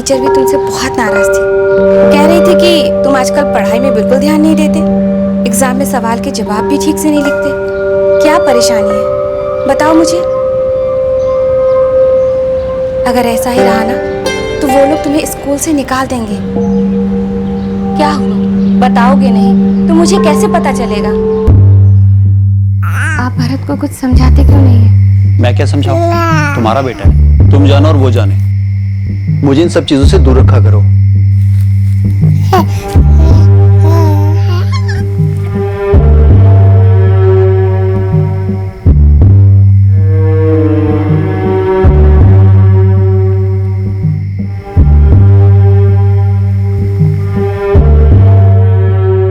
Teacher भी तुमसे बहुत नाराज थी। कह रही थी कि तुम आजकल पढ़ाई में बिल्कुल ध्यान नहीं देते, एग्जाम में सवाल के जवाब भी ठीक से नहीं लिखते। क्या परेशानी है बताओ मुझे। अगर ऐसा ही रहा ना तो वो लोग तुम्हें स्कूल से निकाल देंगे। क्या हुआ बताओगे नहीं तो मुझे कैसे पता चलेगा। आप भरत को कुछ समझाते क्यों नहीं है? मैं क्या समझाऊं? तुम्हारा बेटा है, तुम जानो और वो जाने। मुझे इन सब चीजों से दूर रखा करो।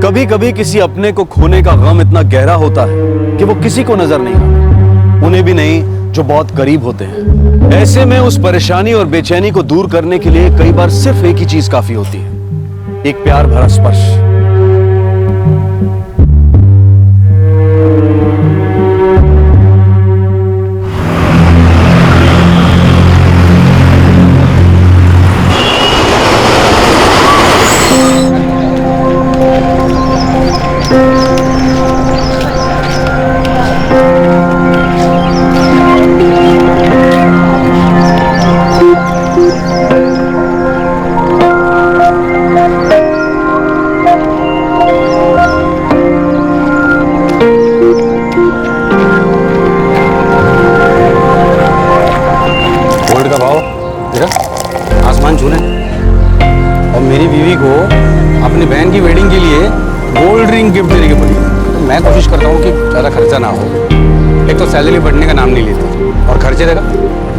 कभी कभी किसी अपने को खोने का गम इतना गहरा होता है कि वो किसी को नजर नहीं आता, उन्हें भी नहीं जो बहुत करीब होते हैं। ऐसे में उस परेशानी और बेचैनी को दूर करने के लिए कई बार सिर्फ एक ही चीज काफी होती है, एक प्यार भरा स्पर्श। आसमान छूने और मेरी बीवी को अपनी बहन की वेडिंग के लिए गोल्ड रिंग गिफ्ट देने की पड़ी। तो मैं कोशिश करता हूँ कि ज़्यादा खर्चा ना हो। एक तो सैलरी बढ़ने का नाम नहीं लेती और खर्चे देखा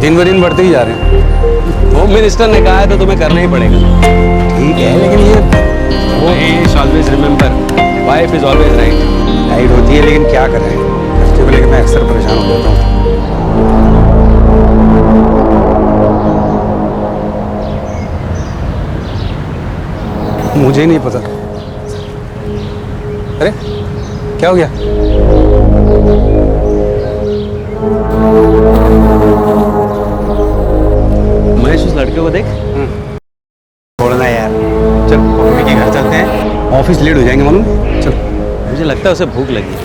दिन ब दिन बढ़ते ही जा रहे हैं। होम मिनिस्टर ने कहा है तो तुम्हें करना ही पड़ेगा। ठीक है लेकिन ये always remember wife is always right होती है, लेकिन क्या करें खर्चे को लेकर मैं अक्सर परेशान हो जाता हूँ। मुझे नहीं पता। अरे क्या हो गया? महेश उस लड़के को देख। छोड़ना यार, चल मम्मी के घर चलते हैं, ऑफिस लेट हो जाएंगे मालूम। चल। मुझे लगता है उसे भूख लगी है।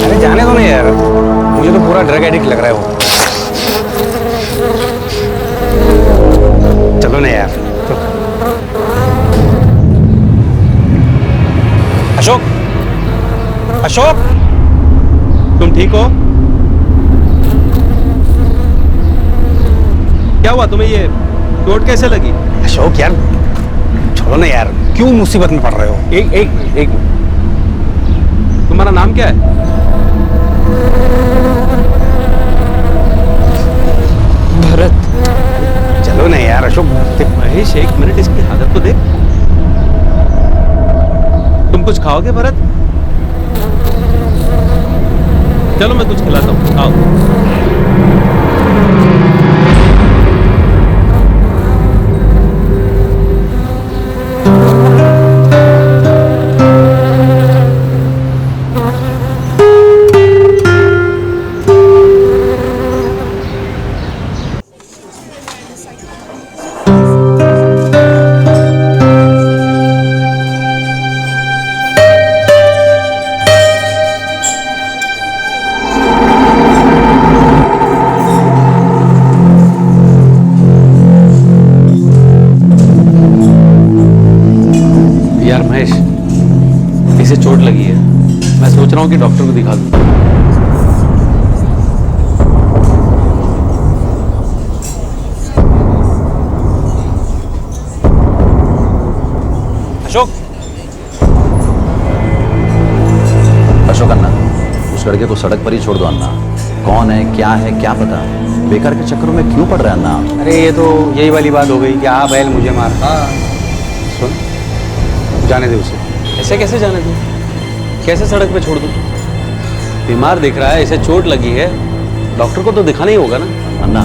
अरे जाने दो ना यार, मुझे तो पूरा ड्रग एडिक्ट लग रहा है वो। चलो ना यार। अशोक, अशोक, तुम ठीक हो? क्या हुआ तुम्हें? ये चोट कैसे लगी? अशोक यार छोड़ो ना यार, क्यों मुसीबत में पड़ रहे हो? एक तुम्हारा नाम क्या है? भरत। चलो ना यार अशोक। महेश एक मिनट इसकी हालत तो देख। तुम कुछ खाओगे भरत? चलो मैं कुछ खिलाता हूँ, आओ। यार महेश, इसे चोट लगी है, मैं सोच रहा हूँ कि डॉक्टर को दिखा दूं। अशोक, अशोक अन्ना, उस लड़के को सड़क पर ही छोड़ दो अन्ना। कौन है क्या पता, बेकार के चक्करों में क्यों पड़ रहा है अन्ना? अरे ये तो यही वाली बात हो गई कि आ बैल मुझे मार। सुन, जाने दे उसे। ऐसे कैसे जाने दूं? कैसे सड़क पे छोड़ दूं? बीमार दिख रहा है, इसे चोट लगी है, डॉक्टर को तो दिखाना ही होगा ना। अन्ना,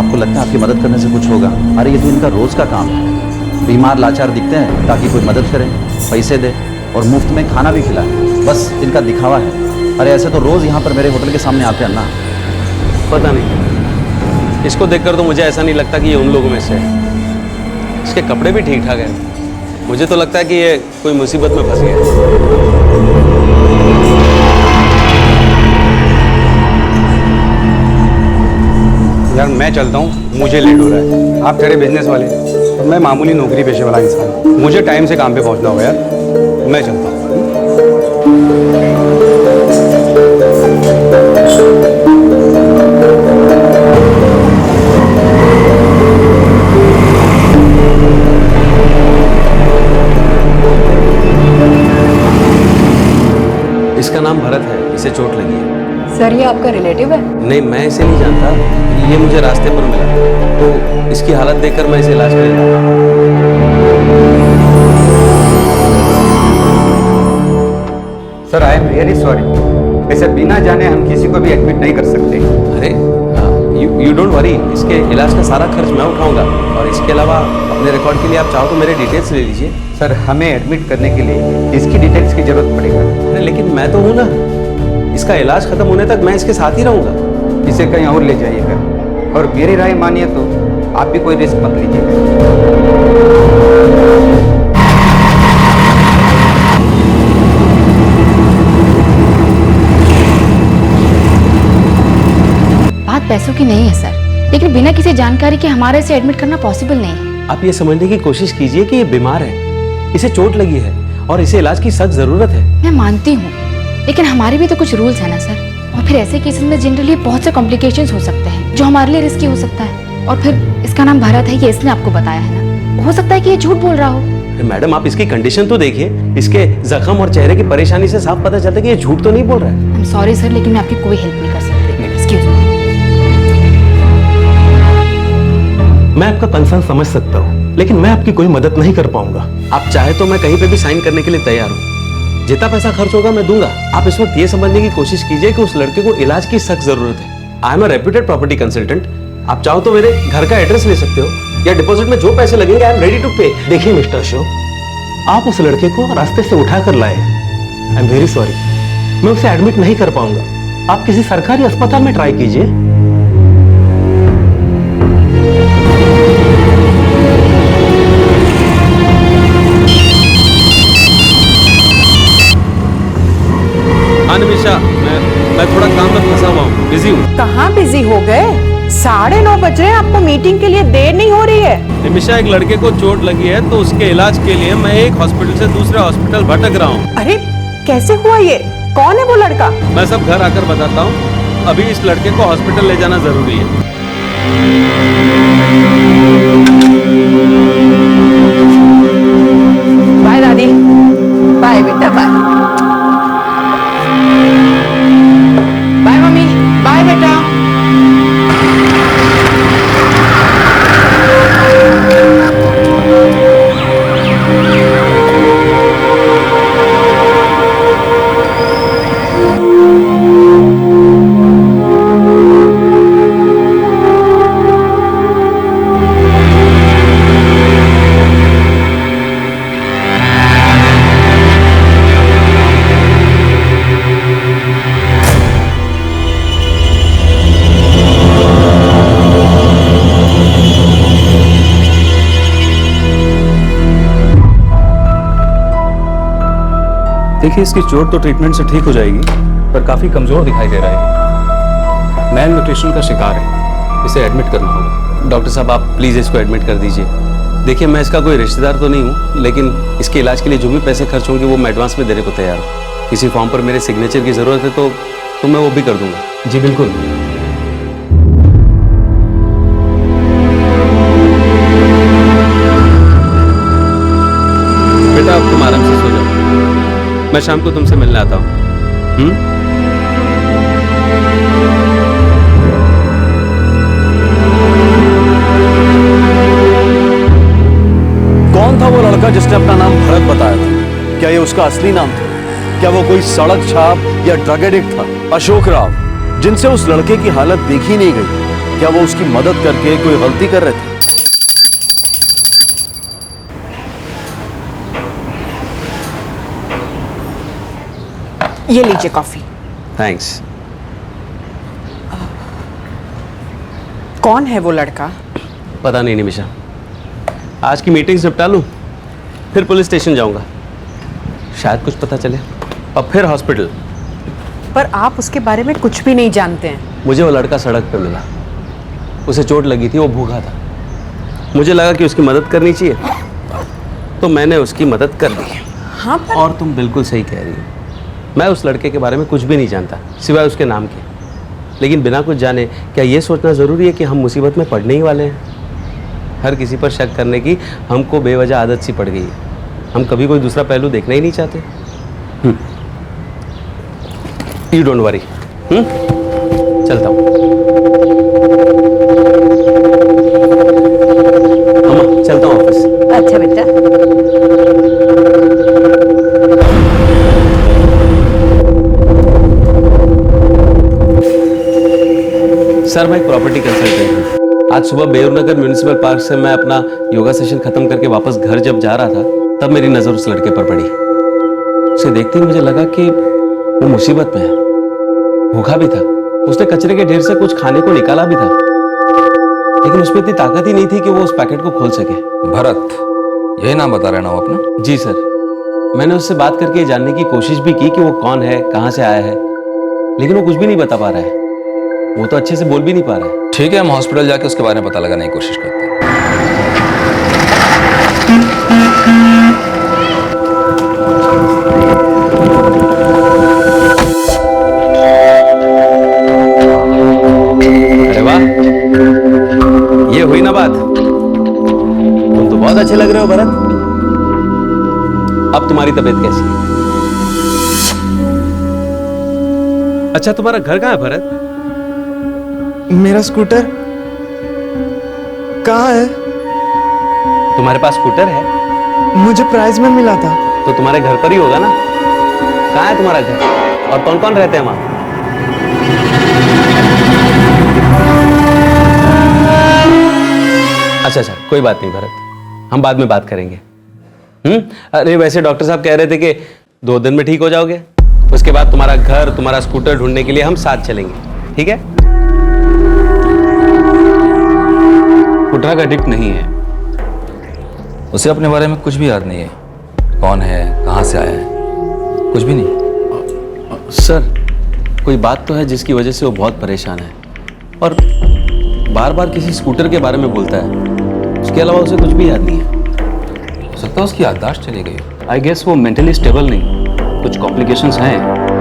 आपको लगता है आपकी मदद करने से कुछ होगा? अरे ये तो इनका रोज का काम है। बीमार लाचार दिखते हैं ताकि कोई मदद करे, पैसे दे और मुफ्त में खाना भी खिलाए, बस इनका दिखावा है। अरे ऐसे तो रोज यहाँ पर मेरे होटल के सामने आते हैं अन्ना। पता नहीं, इसको देखकर तो मुझे ऐसा नहीं लगता कि ये उन लोगों में से है। इसके कपड़े भी ठीक ठाक हैं। मुझे तो लगता है कि ये कोई मुसीबत में फंस गया। यार मैं चलता हूँ, मुझे लेट हो रहा है। आप ठहरे बिजनेस वाले और मैं मामूली नौकरी पेशे वाला इंसान हूँ। मुझे टाइम से काम पे पहुँचना होगा यार, मैं चलता हूँ। इसका नाम भरत है, इसे चोट लगी है। सर ये आपका रिलेटिव है? नहीं, मैं इसे नहीं जानता, ये मुझे रास्ते पर मिला, तो इसकी हालत देखकर मैं इसे इलाज के लिए लाया। Sir I am really sorry, ऐसे बिना जाने हम किसी को भी एडमिट नहीं कर सकते। अरे यू डोंट वरी, इसके इलाज का सारा खर्च मैं उठाऊंगा, और इसके अलावा अपने रिकॉर्ड के लिए आप चाहो तो मेरे डिटेल्स ले लीजिए। सर हमें एडमिट करने के लिए इसकी डिटेल्स की जरूरत पड़ेगा। अरे लेकिन मैं तो हूं ना, इसका इलाज खत्म होने तक मैं इसके साथ ही रहूंगा। इसे कहीं और ले जाइएगा, और मेरी राय मानिए तो आप भी कोई रिस्क मत लीजिएगा। बात पैसों की नहीं है सर, लेकिन बिना किसी जानकारी के हमारे से एडमिट करना पॉसिबल नहीं है। आप ये समझने की कोशिश कीजिए कि ये बीमार है, इसे चोट लगी है और इसे इलाज की सख्त जरूरत है। मैं मानती हूँ, लेकिन हमारे भी तो कुछ रूल्स है ना सर। और फिर ऐसे केसेस में जनरली बहुत से कॉम्प्लिकेशंस हो सकते हैं जो हमारे लिए रिस्की हो सकता है। और फिर इसका नाम भरत है, ये इसने आपको बताया है ना, हो सकता है कि ये झूठ बोल रहा हो। मैडम आप इसकी कंडीशन तो देखिए, इसके जख्म और चेहरे की परेशानी से साफ पता चलता है कि ये झूठ तो नहीं बोल रहा है। आई एम सॉरी सर, लेकिन मैं आपकी कोई हेल्प नहीं कर सकती। Excuse me. मैं आपका कंसर्न समझ सकता हूँ, लेकिन मैं आपकी कोई मदद नहीं कर पाऊंगा। आप चाहे तो मैं कहीं पे भी साइन करने के लिए तैयार हूँ, जितना पैसा खर्च होगा मैं दूंगा। आप इस वक्त ये समझने की कोशिश कीजिए कि उस लड़के को इलाज की सख्त जरूरत है। I am a reputed property consultant, आप चाहो तो मेरे घर का एड्रेस ले सकते हो, या डिपॉजिट में जो पैसे लगेंगे आई एम रेडी टू पे। देखिए मिस्टर अशोक, आप उस लड़के को रास्ते से उठा कर लाए। आई एम वेरी सॉरी, मैं उसे एडमिट नहीं कर पाऊंगा। आप किसी सरकारी अस्पताल में ट्राई कीजिए। निमिषा, मैं थोड़ा काम में फंसा हुआ हूँ, बिजी हूँ। कहाँ बिजी हो गए? 9:30 बज रहे हैं, आपको मीटिंग के लिए देर नहीं हो रही है? निमिषा, एक लड़के को चोट लगी है तो उसके इलाज के लिए मैं एक हॉस्पिटल से दूसरे हॉस्पिटल भटक रहा हूँ। अरे कैसे हुआ ये? कौन है वो लड़का? मैं सब घर आकर बताता हूँ, अभी इस लड़के को हॉस्पिटल ले जाना जरूरी है। बाय दादी। बाय बेटा, बाय। Bye mummy. बाय बेटा। देखिए, इसकी चोट तो ट्रीटमेंट से ठीक हो जाएगी, पर काफी कमजोर दिखाई दे रहा है। मैल न्यूट्रिशन का शिकार है, इसे एडमिट करना होगा। डॉक्टर साहब आप प्लीज इसको एडमिट कर दीजिए। देखिए, मैं इसका कोई रिश्तेदार तो नहीं हूँ, लेकिन इसके इलाज के लिए जो भी पैसे खर्च होंगे वो मैं एडवांस में देने को तैयार हूँ। किसी फॉर्म पर मेरे सिग्नेचर की जरूरत है तो मैं वो भी कर दूंगा। जी बिल्कुल। बेटा अब तुम आराम से सो जाओ, मैं शाम को तुमसे मिलने आता हूँ। कौन था वो लड़का जिसने अपना नाम भरत बताया था? क्या ये उसका असली नाम था? क्या वो कोई सड़क छाप या ड्रग एडिक्ट था? अशोक राव, जिनसे उस लड़के की हालत देखी नहीं गई, क्या वो उसकी मदद करके कोई गलती कर रहे थे? ये लीजिए कॉफी। थैंक्स। कौन है वो लड़का? पता नहीं निमिषा, आज की मीटिंग निपटा लूँ, फिर पुलिस स्टेशन जाऊँगा, शायद कुछ पता चले, और फिर हॉस्पिटल। पर आप उसके बारे में कुछ भी नहीं जानते हैं। मुझे वो लड़का सड़क पे मिला, उसे चोट लगी थी, वो भूखा था। मुझे लगा कि उसकी मदद करनी चाहिए, तो मैंने उसकी मदद कर दी। हाँ पर और तुम बिल्कुल सही कह रही हो, मैं उस लड़के के बारे में कुछ भी नहीं जानता सिवाय उसके नाम के। लेकिन बिना कुछ जाने क्या ये सोचना ज़रूरी है कि हम मुसीबत में पड़ने ही वाले हैं? हर किसी पर शक करने की हमको बेवजह आदत सी पड़ गई है। हम कभी कोई दूसरा पहलू देखना ही नहीं चाहते। यू डोंट वरी, चलता हूँ। अम्मा चलता हूँ ऑफिस। अच्छा बेटा। सर मैं एक प्रॉपर्टी कंसल्टेंट हूँ। आज सुबह बेउरनगर म्यूनिसिपल पार्क से मैं अपना योगा सेशन खत्म करके वापस घर जब जा रहा था, तब मेरी नज़र उस लड़के पर पड़ी। उसे देखते ही मुझे लगा कि वो मुसीबत में है, भूखा भी था। उसने कचरे के ढेर से कुछ खाने को निकाला भी था, लेकिन उसमें इतनी ताकत ही नहीं थी कि वो उस पैकेट को खोल सके। भरत, यही नाम बता रहे ना वो अपना? जी सर, मैंने उससे बात करके ये जानने की कोशिश भी की कि वो कौन है, कहाँ से आया है, लेकिन वो कुछ भी नहीं बता पा रहा है। वो तो अच्छे से बोल भी नहीं पा रहा है। ठीक है, हम हॉस्पिटल जाके उसके बारे में पता लगाने की कोशिश करते हैं। अरे वाह, ये हुई ना बात। तुम तो बहुत अच्छे लग रहे हो भरत। अब तुम्हारी तबीयत कैसी है? अच्छा, तुम्हारा घर कहाँ है भरत? मेरा स्कूटर कहाँ है? तुम्हारे पास स्कूटर है? मुझे प्राइज में मिला था। तो तुम्हारे घर पर ही होगा ना? कहाँ है तुम्हारा घर, और कौन कौन रहते हैं वहां? अच्छा, कोई बात नहीं भरत, हम बाद में बात करेंगे। अरे वैसे डॉक्टर साहब कह रहे थे कि 2 दिन में ठीक हो जाओगे। उसके बाद तुम्हारा घर, तुम्हारा स्कूटर ढूंढने के लिए हम साथ चलेंगे, ठीक है? वो ड्रग एडिक्ट नहीं है, उसे अपने बारे में कुछ भी याद नहीं है। कौन है, कहाँ से आया है, कुछ भी नहीं। सर, कोई बात तो है जिसकी वजह से वो बहुत परेशान है, और बार बार किसी स्कूटर के बारे में बोलता है। उसके अलावा उसे कुछ भी याद नहीं है। हो सकता है उसकी याददाश्त चली गई। आई गेस वो मेंटली स्टेबल नहीं, कुछ कॉम्प्लिकेशंस हैं,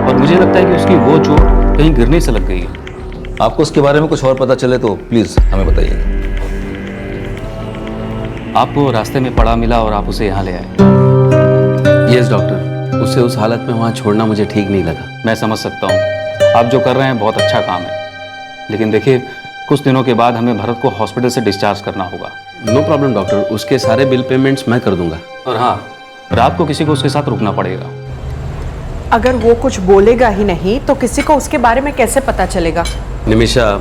और मुझे लगता है कि उसकी वो चोट कहीं गिरने से लग गई है। आपको उसके बारे में कुछ और पता चले तो प्लीज हमें बताइए। आपको रास्ते में पड़ा मिला और आप उसे यहाँ ले आए। यस डॉक्टर, उसे उस हालत में वहाँ छोड़ना मुझे ठीक नहीं लगा। मैं समझ सकता हूँ, आप जो कर रहे हैं बहुत अच्छा काम है, लेकिन देखिए कुछ दिनों के बाद हमें भरत को हॉस्पिटल से डिस्चार्ज करना होगा। नो प्रॉब्लम डॉक्टर, उसके सारे बिल पेमेंट्स मैं कर दूंगा। और हाँ, रात को किसी को उसके साथ रुकना पड़ेगा। अगर वो कुछ बोलेगा ही नहीं तो किसी को उसके बारे में कैसे पता चलेगा? निमिषा,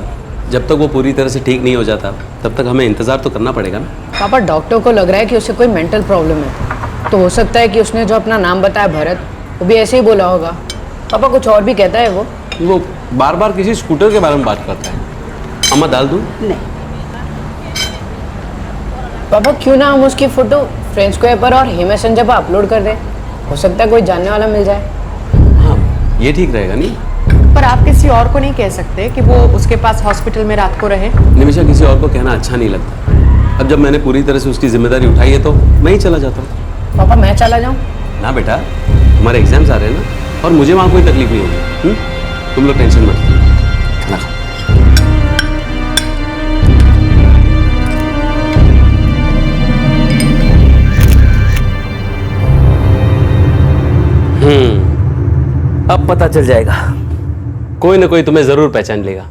जब तक वो पूरी तरह से ठीक नहीं हो जाता तब तक हमें इंतजार तो करना पड़ेगा ना। पापा, डॉक्टर को लग रहा है कि उसे कोई मेंटल प्रॉब्लम है, तो हो सकता है कि उसने जो अपना नाम बताया भरत, वो भी ऐसे ही बोला होगा। पापा, कुछ और भी कहता है वो बार बार किसी स्कूटर के बारे में बात करता है। अम्मा दाल दूं? नहीं पापा, क्यों ना हम उसकी फोटो फ्रेंड्स स्क्वायर पर और हे मैसेंजर पर अपलोड कर दें? हो सकता है कोई जानने वाला मिल जाए। हाँ, ये ठीक रहेगा नहीं? पर आप किसी और को नहीं कह सकते कि वो उसके पास हॉस्पिटल में रात को रहे? निमिषा, किसी और को कहना अच्छा नहीं लगता। अब जब मैंने पूरी तरह से उसकी जिम्मेदारी उठाई है तो मैं ही चला जाता हूँ। पापा, मैं चला जाऊँ? ना बेटा, तुम्हारे एग्जाम्स आ रहे हैं ना, और मुझे वहाँ कोई तकलीफ नहीं होगी। तुम लोग टेंशन मत लो। खाना खाओ। अब पता चल जाएगा, कोई ना कोई तुम्हें जरूर पहचान लेगा।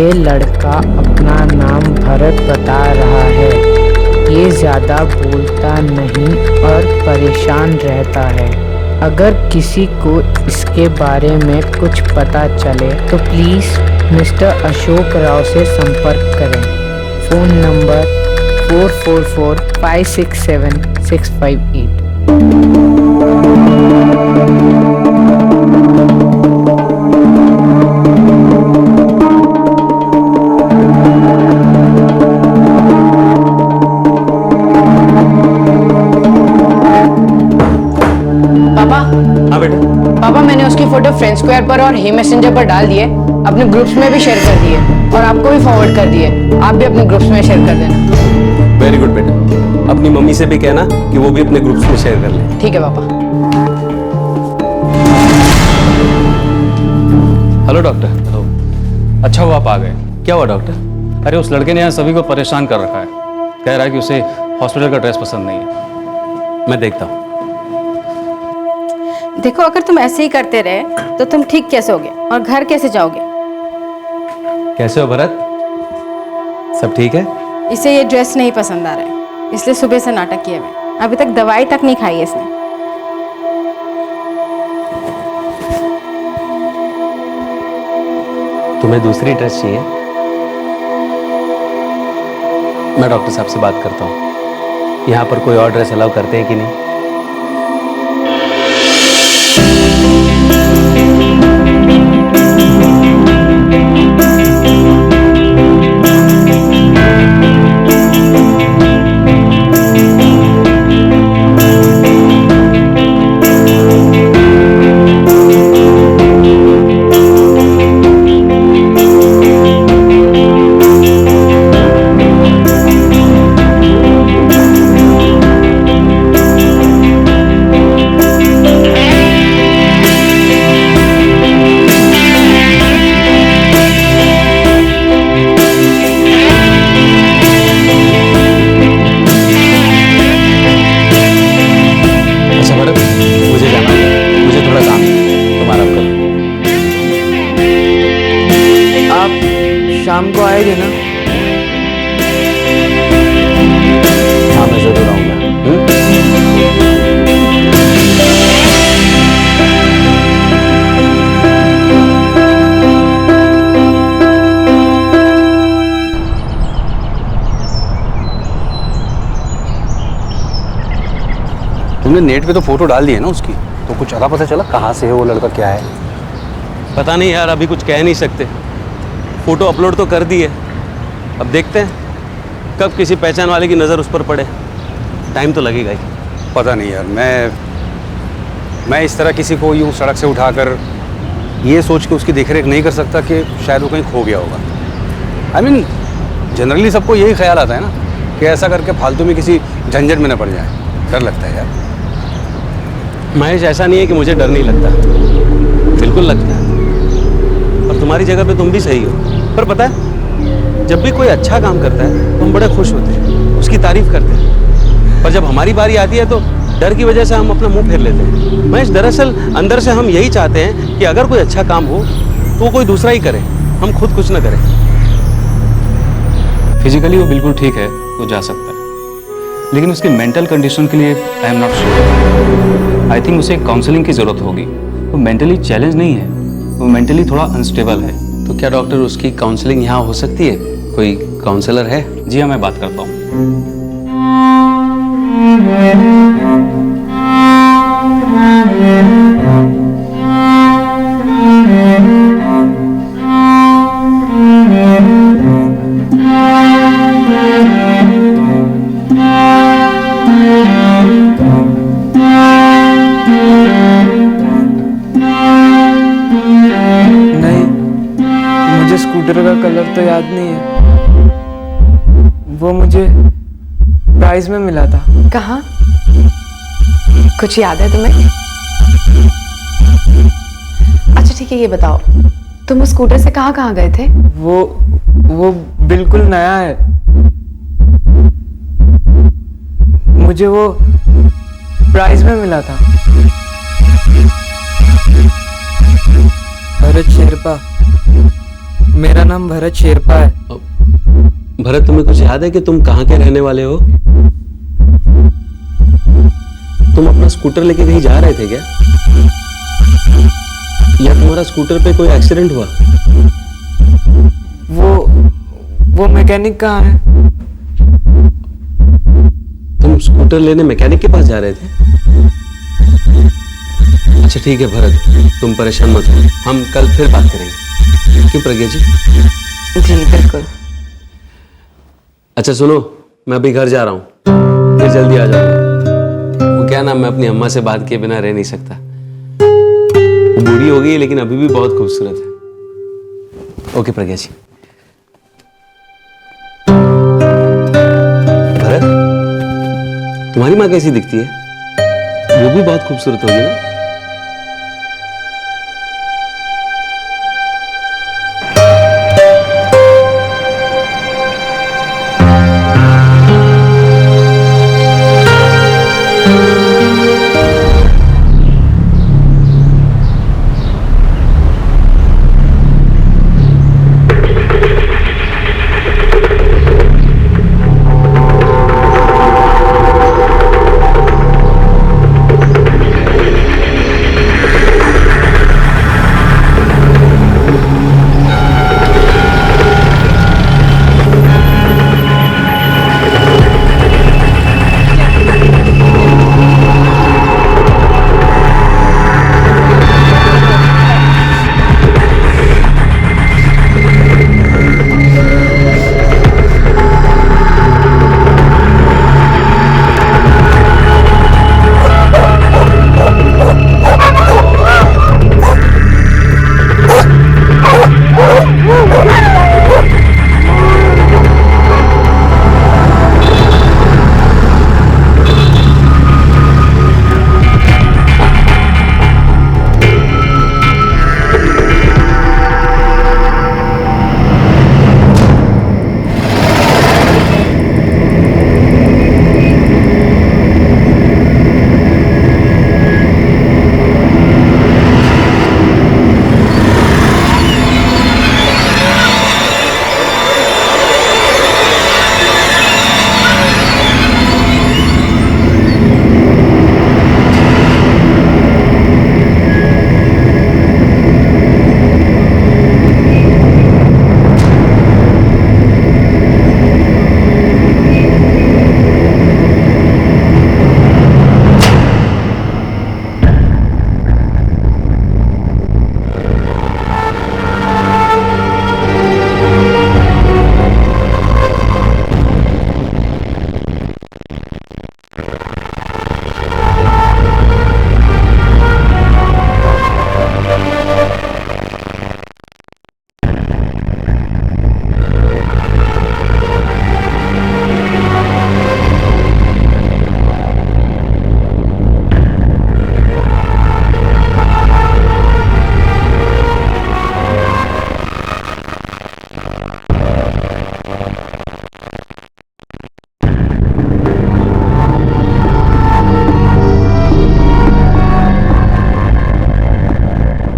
ये लड़का अपना नाम भरत बता रहा है। ये ज़्यादा बोलता नहीं और परेशान रहता है। अगर किसी को इसके बारे में कुछ पता चले तो प्लीज़ मिस्टर अशोक राव से संपर्क करें। फ़ोन नंबर 444567 पापा, मैंने उसकी फोटो फ्रेंड स्क्वायर पर और हे मैसेंजर पर डाल दिए, अपने ग्रुप्स में भी शेयर कर दिए और आपको भी फॉरवर्ड कर दिए। आप भी अपने ग्रुप्स में शेयर कर देना। वेरी गुड बेटा, अपनी मम्मी से भी कहना कि वो भी अपने ग्रुप्स में शेयर कर ले। ठीक है पापा। Hello doctor. हेलो। अच्छा हुआ आप आ गए। क्या हुआ डॉक्टर? अरे उस लड़के ने यहाँ सभी को परेशान कर रखा है। कह रहा है कि उसे हॉस्पिटल का ड्रेस पसंद नहीं है। मैं देखता हूँ। देखो, अगर तुम ऐसे ही करते रहे तो तुम ठीक कैसे होगे और घर कैसे जाओगे? कैसे हो भरत? सब ठीक है? इसे ये ड्रेस नहीं पसंद आ रहा है, इसलिए सुबह से नाटक किए हुए। अभी तक दवाई तक नहीं खाई है इसने। तुम्हें दूसरी ड्रेस चाहिए? मैं डॉक्टर साहब से बात करता हूँ, यहाँ पर कोई और ड्रेस अलाउ करते हैं कि नहीं। शाम को आएगी ना? हाँ, मैं जरूर आऊंगा। तुमने नेट पे तो फोटो डाल दी है ना उसकी, तो कुछ अता पता चला कहाँ से है वो लड़का, क्या है? पता नहीं यार, अभी कुछ कह नहीं सकते। फोटो अपलोड तो कर दी है, अब देखते हैं कब किसी पहचान वाले की नज़र उस पर पड़े। टाइम तो लगेगा ही। पता नहीं यार, मैं इस तरह किसी को यूँ सड़क से उठाकर ये सोच के उसकी देखरेख नहीं कर सकता कि शायद वो कहीं खो गया होगा। I mean, जनरली सबको यही ख्याल आता है ना कि ऐसा करके फालतू में किसी झंझट में न पड़ जाए। डर लगता है यार। महेश, ऐसा नहीं है कि मुझे डर नहीं लगता, बिल्कुल लगता है। और तुम्हारी जगह पे तुम भी सही हो। पर पता है, जब भी कोई अच्छा काम करता है तो हम बड़े खुश होते हैं, उसकी तारीफ करते हैं। पर जब हमारी बारी आती है तो डर की वजह से हम अपना मुंह फेर लेते हैं। महेश, दरअसल अंदर से हम यही चाहते हैं कि अगर कोई अच्छा काम हो तो वो कोई दूसरा ही करे, हम खुद कुछ ना करें। फिजिकली वो बिल्कुल ठीक है, वो जा सकता है, लेकिन उसकी मेंटल कंडीशन के लिए I am not sure. I think उसे काउंसलिंग की ज़रूरत होगी। वो मेंटली चैलेंज नहीं है, वो मेंटली थोड़ा अनस्टेबल है। तो क्या डॉक्टर उसकी काउंसलिंग यहाँ हो सकती है? कोई काउंसलर है? जी हाँ, मैं बात करता हूँ। स्कूटर का कलर तो याद नहीं है, वो मुझे प्राइज में मिला था। कहाँ? कुछ याद है तुम्हें? अच्छा ठीक है, ये बताओ तुम उस स्कूटर से कहाँ कहाँ गए थे? वो बिल्कुल नया है, मुझे वो प्राइज में मिला था। भरत शेरपा, मेरा नाम भरत शेरपा है। भरत, तुम्हें कुछ याद है कि तुम कहाँ के रहने वाले हो? तुम अपना स्कूटर लेके कहीं जा रहे थे क्या? या तुम्हारा स्कूटर पे कोई एक्सीडेंट हुआ? वो मैकेनिक कहाँ है? तुम स्कूटर लेने मैकेनिक के पास जा रहे थे? अच्छा ठीक है भरत, तुम परेशान मत हो, हम कल फिर बात करेंगे। क्यों प्रज्ञा जी? जी बिल्कुल। अच्छा सुनो, मैं अभी घर जा रहा हूँ, फिर जल्दी आ जाऊंगा। वो क्या ना, मैं अपनी अम्मा से बात किए बिना रह नहीं सकता। वो बूढ़ी हो गई लेकिन अभी भी बहुत खूबसूरत है। ओके प्रज्ञा जी। भरत, तुम्हारी माँ कैसी दिखती है? वो भी बहुत खूबसूरत होगी ना?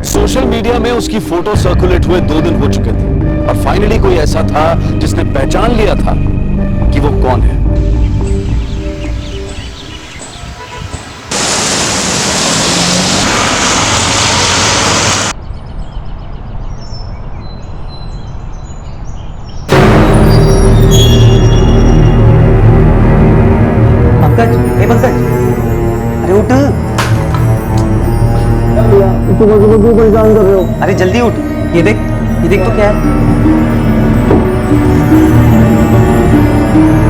सोशल मीडिया में उसकी फोटो सर्कुलेट हुए 2 दिन हो चुके थे और फाइनली कोई ऐसा था जिसने पहचान लिया था कि वो कौन है। पंकज, ए पंकज, अरे उठ। क्यों परेशान कर रहे हो? अरे जल्दी उठ, ये देख तो क्या है?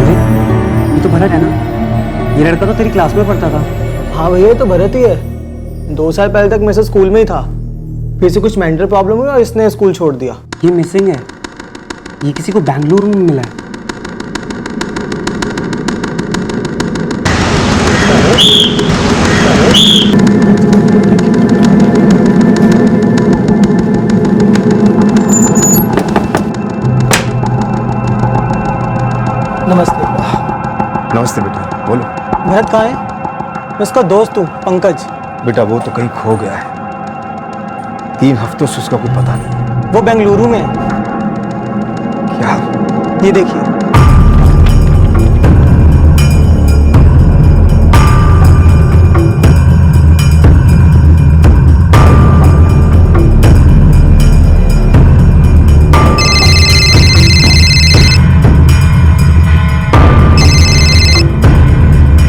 अरे ये तो भरत है ना? ये लड़का तो तेरी क्लास में पढ़ता था। हाँ भैया, ये तो भरत ही है। 2 साल पहले तक मेरे से स्कूल में ही था, फिर से कुछ मेंटल प्रॉब्लम हुई और इसने स्कूल छोड़ दिया। ये मिसिंग है, ये किसी को बेंगलुरु में मिला है। नमस्ते। नमस्ते बेटा, बोलो। भरत कहाँ है? मैं उसका दोस्त हूँ, पंकज। बेटा वो तो कहीं खो गया है, 3 हफ्तों से उसका कोई पता नहीं। वो बेंगलुरु में है। ये देखिए।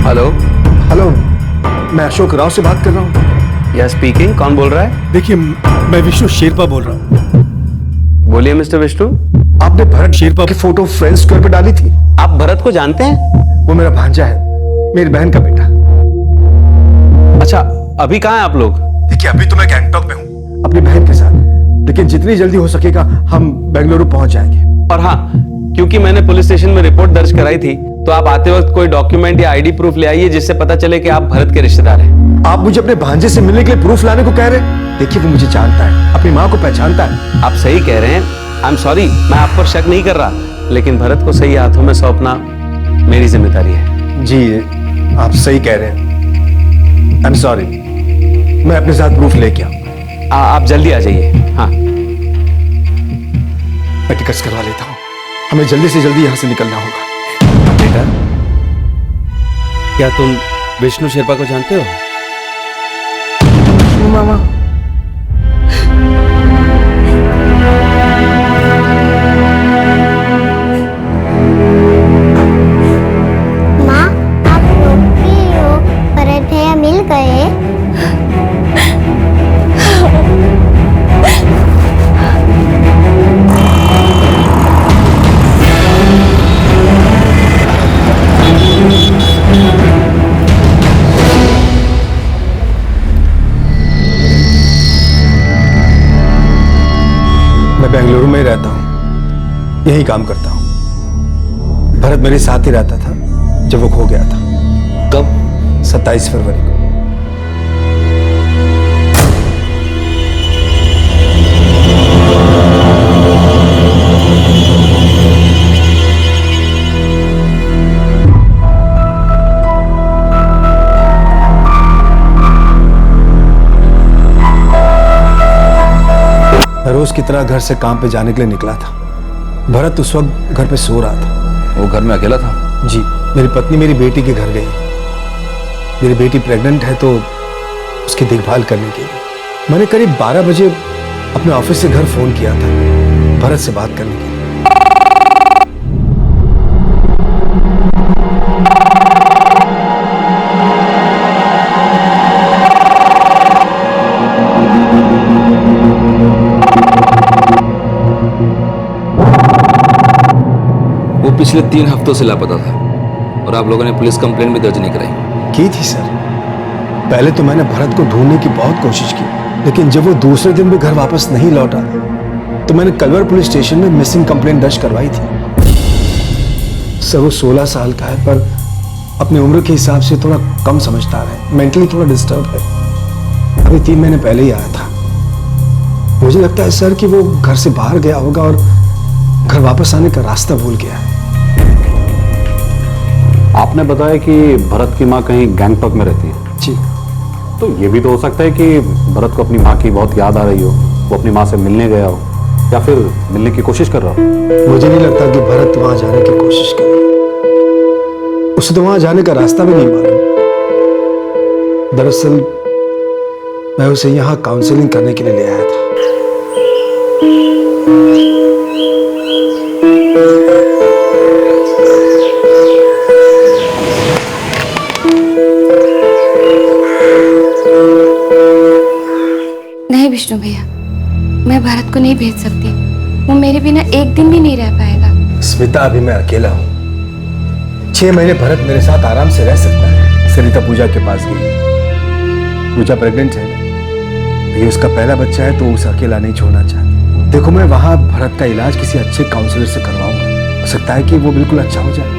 हेलो। हेलो, मैं अशोक राव से बात कर रहा हूँ। या स्पीकिंग, कौन बोल रहा है? देखिए, मैं विष्णु शेरपा बोल रहा हूँ। बोलिए मिस्टर विष्णु। आपने भरत शेरपा की फोटो फ्रेंड्स स्क्वायर पे डाली थी। आप भरत को जानते हैं? वो मेरा भांजा है, मेरी बहन का बेटा। अच्छा, अभी कहाँ हैं आप लोग? देखिए, अभी तो मैं गैंगटॉक में हूँ अपनी बहन के साथ, लेकिन जितनी जल्दी हो सकेगा हम बेंगलुरु पहुंच जाएंगे। और हाँ, क्योंकि मैंने पुलिस स्टेशन में रिपोर्ट दर्ज कराई थी, तो आप आते वक्त कोई डॉक्यूमेंट या आईडी प्रूफ ले आइए जिससे पता चले कि आप भरत के रिश्तेदार हैं। आप मुझे अपने भांजे से मिलने के लिए प्रूफ लाने को कह रहे हैं? देखिए, वो मुझे जानता है, अपनी माँ को पहचानता है। आप सही कह रहे हैं, आई एम सॉरी, मैं आप पर शक नहीं कर रहा, लेकिन भरत को सही हाथों में सौंपना मेरी जिम्मेदारी है। जी, आप सही कह रहे हैं। आई एम सॉरी, मैं अपने साथ प्रूफ लेके आऊँ। आप जल्दी आ जाइए। हाँ, मैं टिकट्स करवा लेता हूँ, हमें जल्दी से जल्दी यहाँ से निकलना होगा। बेटा, क्या तुम विष्णु शेरपा को जानते हो? मामा, माँ, आप रोकी हो, भरत भैया मिल गए। मैं बेंगलुरु में ही रहता हूँ, यही काम करता हूँ। भरत मेरे साथ ही रहता था जब वो खो गया था। कब? 27 फरवरी को। मैं रोज की तरह घर से काम पे जाने के लिए निकला था। भरत उस वक्त घर पे सो रहा था। वो घर में अकेला था? जी, मेरी पत्नी मेरी बेटी के घर गई। मेरी बेटी प्रेग्नेंट है तो उसकी देखभाल करने के लिए मैंने करीब 12 बजे अपने ऑफिस से घर फोन किया था भरत से बात करने के लिए। वो पिछले 3 हफ्तों से लापता था और आप लोगों ने पुलिस कंप्लेंट भी दर्ज नहीं कराई? की थी सर। पहले तो मैंने भरत को ढूंढने की बहुत कोशिश की, लेकिन जब वो दूसरे दिन भी घर वापस नहीं लौटा तो मैंने कलवर पुलिस स्टेशन में मिसिंग कंप्लेंट दर्ज करवाई थी। सर, वो 16 साल का है, पर अपनी उम्र के हिसाब से थोड़ा कम समझदार है, मेंटली थोड़ा डिस्टर्ब है। अभी 3 महीने पहले ही आया था। मुझे लगता है सर कि वो घर से बाहर गया होगा और घर वापस आने का रास्ता भूल गया है। आपने बताया कि भरत की माँ कहीं गैंगटॉक में रहती है। जी। तो ये भी तो हो सकता है कि भरत को अपनी माँ की बहुत याद आ रही हो, वो अपनी माँ से मिलने गया हो या फिर मिलने की कोशिश कर रहा हो। मुझे नहीं लगता कि भरत वहां जाने की कोशिश करे। उसे तो वहां जाने का रास्ता भी नहीं मालूम। दरअसल मैं उसे यहाँ काउंसलिंग करने के लिए ले आया था। नहीं विष्णु भैया, मैं भरत को नहीं भेज सकती। वो मेरे बिना एक दिन भी नहीं रह पाएगा। स्मिता, अभी मैं अकेला हूँ। 6 महीने भरत मेरे साथ आराम से रह सकता है। सरिता पूजा के पास गई। पूजा प्रेग्नेंट है, ये उसका पहला बच्चा है तो उसे अकेला नहीं छोड़ना चाहती। देखो, मैं वहाँ भरत का इलाज किसी अच्छे काउंसलर से करवाऊंगा। हो सकता है कि वो बिल्कुल अच्छा हो जाए,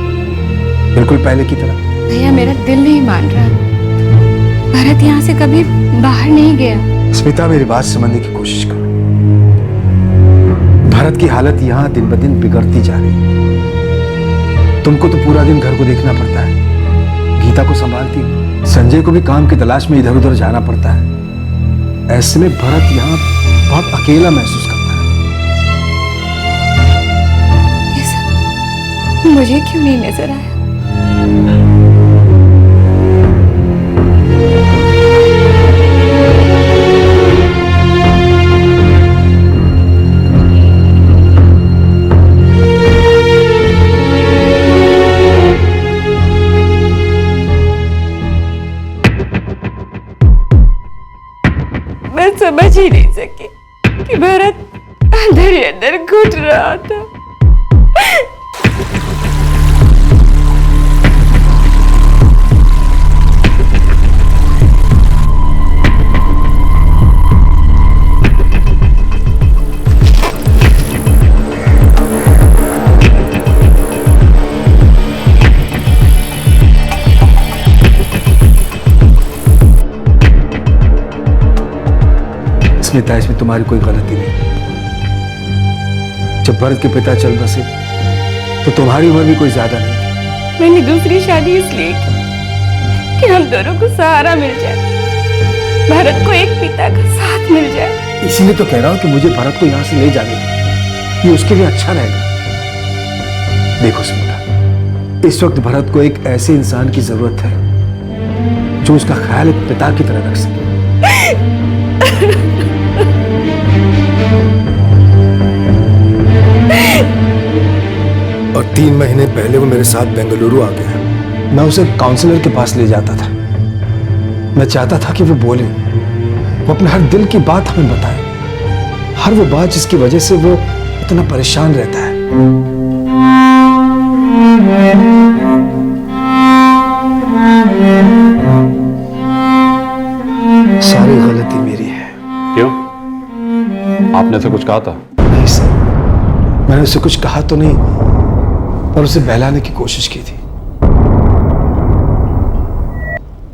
बिल्कुल पहले की तरह। भैया, मेरा दिल नहीं मान रहा। भरत यहाँ से कभी बाहर नहीं गया। स्मिता, मेरी बात समझने की कोशिश करो। भरत की हालत यहाँ दिन ब दिन बिगड़ती जा रही है। तुमको तो पूरा दिन घर को देखना पड़ता है, गीता को संभालती हो, संजय को भी काम की तलाश में इधर उधर जाना पड़ता है। ऐसे में भरत यहाँ बहुत अकेला महसूस करता है। मुझे क्यों नहीं नजर आया? मैं समझ ही नहीं सकी कि भरत अंदर ही अंदर घुट रहा था। स्मिता, इसमें तुम्हारी कोई गलती नहीं। जब भरत के पिता चल बसे तो तुम्हारी उम्र भी कोई ज्यादा नहीं थी। मैंने दूसरी शादी इसलिए की कि हम दोनों को सहारा मिल जाए, भरत को एक पिता का साथ मिल जाए। इसीलिए तो कह रहा हूं कि मुझे भरत को यहां से ले जाने दो, ये उसके लिए अच्छा रहेगा। देखो स्मिता, इस वक्त भरत को एक ऐसे इंसान की जरूरत है जो उसका ख्याल एक पिता की तरह रख सके। और 3 महीने पहले वो मेरे साथ बेंगलुरु आ गया। मैं उसे काउंसलर के पास ले जाता था। मैं चाहता था कि वो बोले, वो अपने हर दिल की बात हमें बताए, हर वो बात जिसकी वजह से वो इतना परेशान रहता है। सारी गलती मेरी है। क्यों? आपने उसे कुछ कहा था? नहीं सर, मैंने उसे कुछ कहा तो नहीं, पर उसे बहलाने की कोशिश की थी।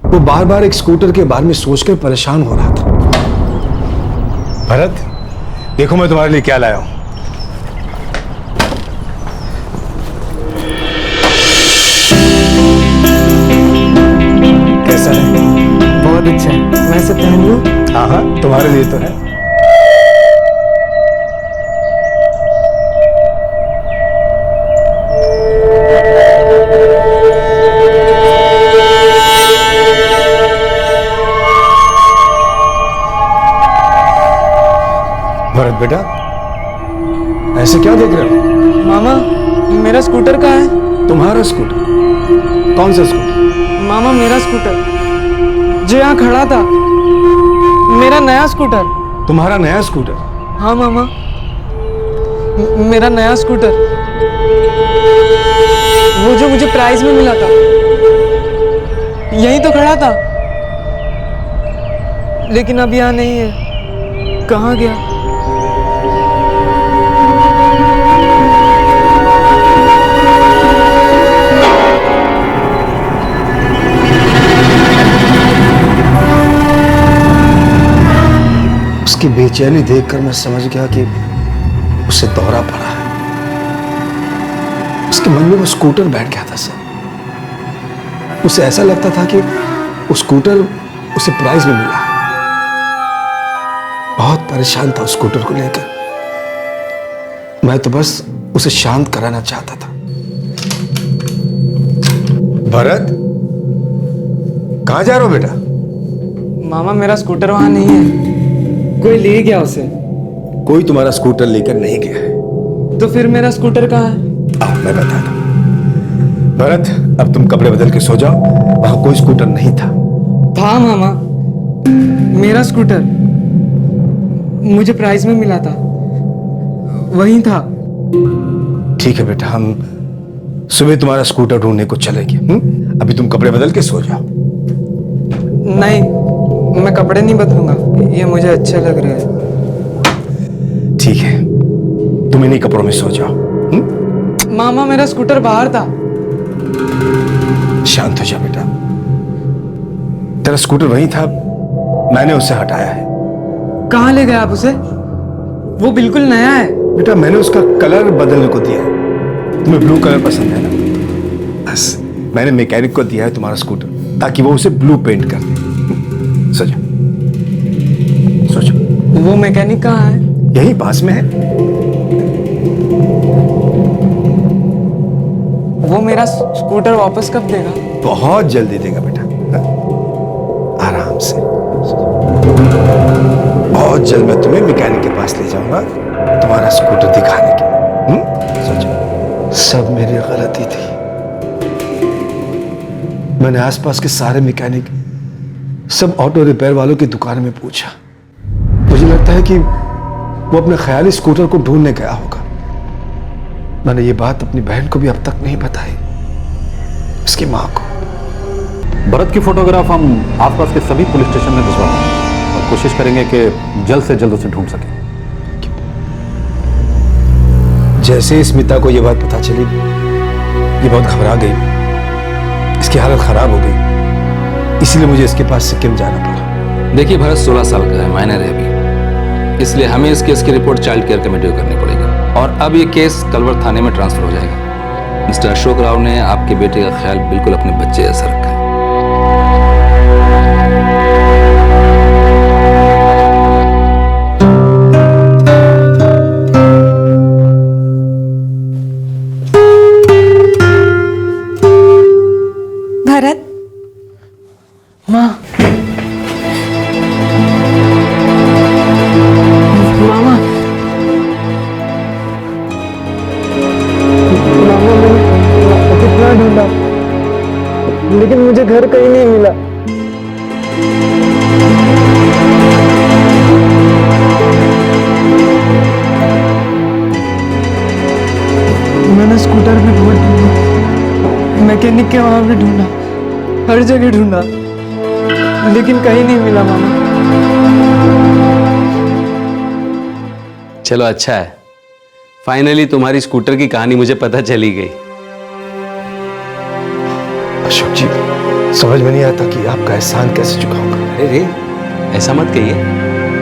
वो बार बार एक स्कूटर के बारे में सोचकर परेशान हो रहा था। भरत, देखो मैं तुम्हारे लिए क्या लाया हूं। कैसा है? बहुत अच्छा है। मैं इसे पहन लूं? हाँ हाँ, तुम्हारे लिए तो है। भरत बेटा, ऐसे क्या देख रहे हो? मामा, मेरा स्कूटर कहाँ है? तुम्हारा स्कूटर? कौन सा स्कूटर? मामा, मेरा स्कूटर जो यहाँ खड़ा था, मेरा नया स्कूटर। तुम्हारा नया स्कूटर? हाँ मामा, मेरा नया स्कूटर, वो जो मुझे प्राइज में मिला था, यहीं तो खड़ा था, लेकिन अब यहाँ नहीं है। कहाँ गया? उसकी बेचैनी देखकर मैं समझ गया कि उसे दौरा पड़ा है। उसके मन में वो स्कूटर बैठ गया था सर। उसे ऐसा लगता था कि वो स्कूटर उसे प्राइज में मिला। बहुत परेशान था उस स्कूटर को लेकर। मैं तो बस उसे शांत कराना चाहता था। भरत, कहां जा रहे हो बेटा? मामा, मेरा स्कूटर वहां नहीं है, कोई ले गया उसे। कोई तुम्हारा स्कूटर लेकर नहीं गया है। तो फिर मेरा स्कूटर कहाँ है? मैं बताता हूं। भरत, अब तुम कपड़े बदल के सो जाओ। वहां कोई स्कूटर नहीं था। था मामा, मेरा स्कूटर मुझे प्राइज में मिला था, वहीं था। ठीक है बेटा, हम सुबह तुम्हारा स्कूटर ढूंढने को चलेंगे। अभी तुम कपड़े बदल के सो जाओ। नहीं, मैं कपड़े नहीं बदलूंगा, ये मुझे अच्छे लग रहे हैं। ठीक है, तुम इन्हीं कपड़ों में सो जाओ। मामा, मेरा स्कूटर बाहर था। शांत हो जा बेटा, तेरा स्कूटर वहीं था, मैंने उसे हटाया है। कहाँ ले गए आप उसे? वो बिल्कुल नया है। बेटा, मैंने उसका कलर बदलने को दिया है। तुम्हें ब्लू कलर पसंद है ना? बस मैंने मैकेनिक को दिया है तुम्हारा स्कूटर, ताकि वो उसे ब्लू पेंट कर दे। सो जा, सो जा। वो मैकेनिक कहाँ है? यही पास में है। वो मेरा स्कूटर वापस कब देगा? बहुत जल्दी देगा बेटा, आराम से। बहुत जल्द मैं तुम्हें मैकेनिक के पास ले जाऊंगा तुम्हारा स्कूटर दिखाने के। सोचो, सब मेरी गलती थी। मैंने आसपास के सारे मैकेनिक, सब ऑटो रिपेयर वालों की दुकान में पूछा। मुझे लगता है कि वो अपने ख्याली स्कूटर को ढूंढने गया होगा। मैंने ये बात अपनी बहन को भी अब तक नहीं बताई, उसकी माँ को। भरत की फोटोग्राफ हम आसपास के सभी पुलिस स्टेशन में भिजवाएंगे और कोशिश करेंगे कि जल्द से जल्द उसे ढूंढ सकें। जैसे ही स्मिता को यह बात पता चली, ये बहुत घबरा गई, इसकी हालत खराब हो गई, इसलिए मुझे इसके पास सिक्किम जाना पड़ा। देखिए भरत 16 साल का है, माइनर है अभी, इसलिए हमें इस केस की रिपोर्ट चाइल्ड केयर कमेटी को करनी पड़ेगी और अब ये केस कलवर थाने में ट्रांसफर हो जाएगा। मिस्टर अशोक राव ने आपके बेटे का ख्याल बिल्कुल अपने बच्चे जैसा रखा है। भरत, माँ, मामा, कितना ढूंढा लेकिन मुझे घर कहीं नहीं मिला। मैंने स्कूटर भी बहुत ढूंढा, मैकेनिक के वहां भी ढूंढा, हर जगह ढूंढा, लेकिन कहीं नहीं मिला मामा। चलो अच्छा है, फाइनली तुम्हारी स्कूटर की कहानी मुझे पता चली गई। अशोक जी, समझ में नहीं आता कि आपका एहसान कैसे चुकाऊंगा। अरे रे, ऐसा मत कहिए,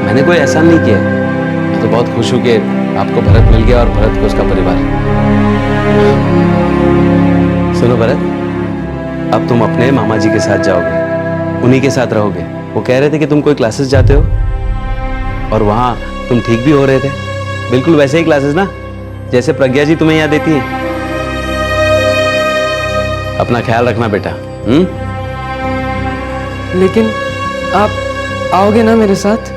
मैंने कोई एहसान नहीं किया। मैं तो बहुत खुश हूं कि आपको भरत मिल गया और भरत को उसका परिवार। सुनो भरत, अब तुम अपने मामा जी के साथ जाओगे, उन्हीं के साथ रहोगे। वो कह रहे थे कि तुम कोई क्लासेस जाते हो और वहां तुम ठीक भी हो रहे थे, बिल्कुल वैसे ही क्लासेस ना जैसे प्रज्ञा जी तुम्हें यहाँ देती हैं। अपना ख्याल रखना बेटा। लेकिन आप आओगे ना मेरे साथ?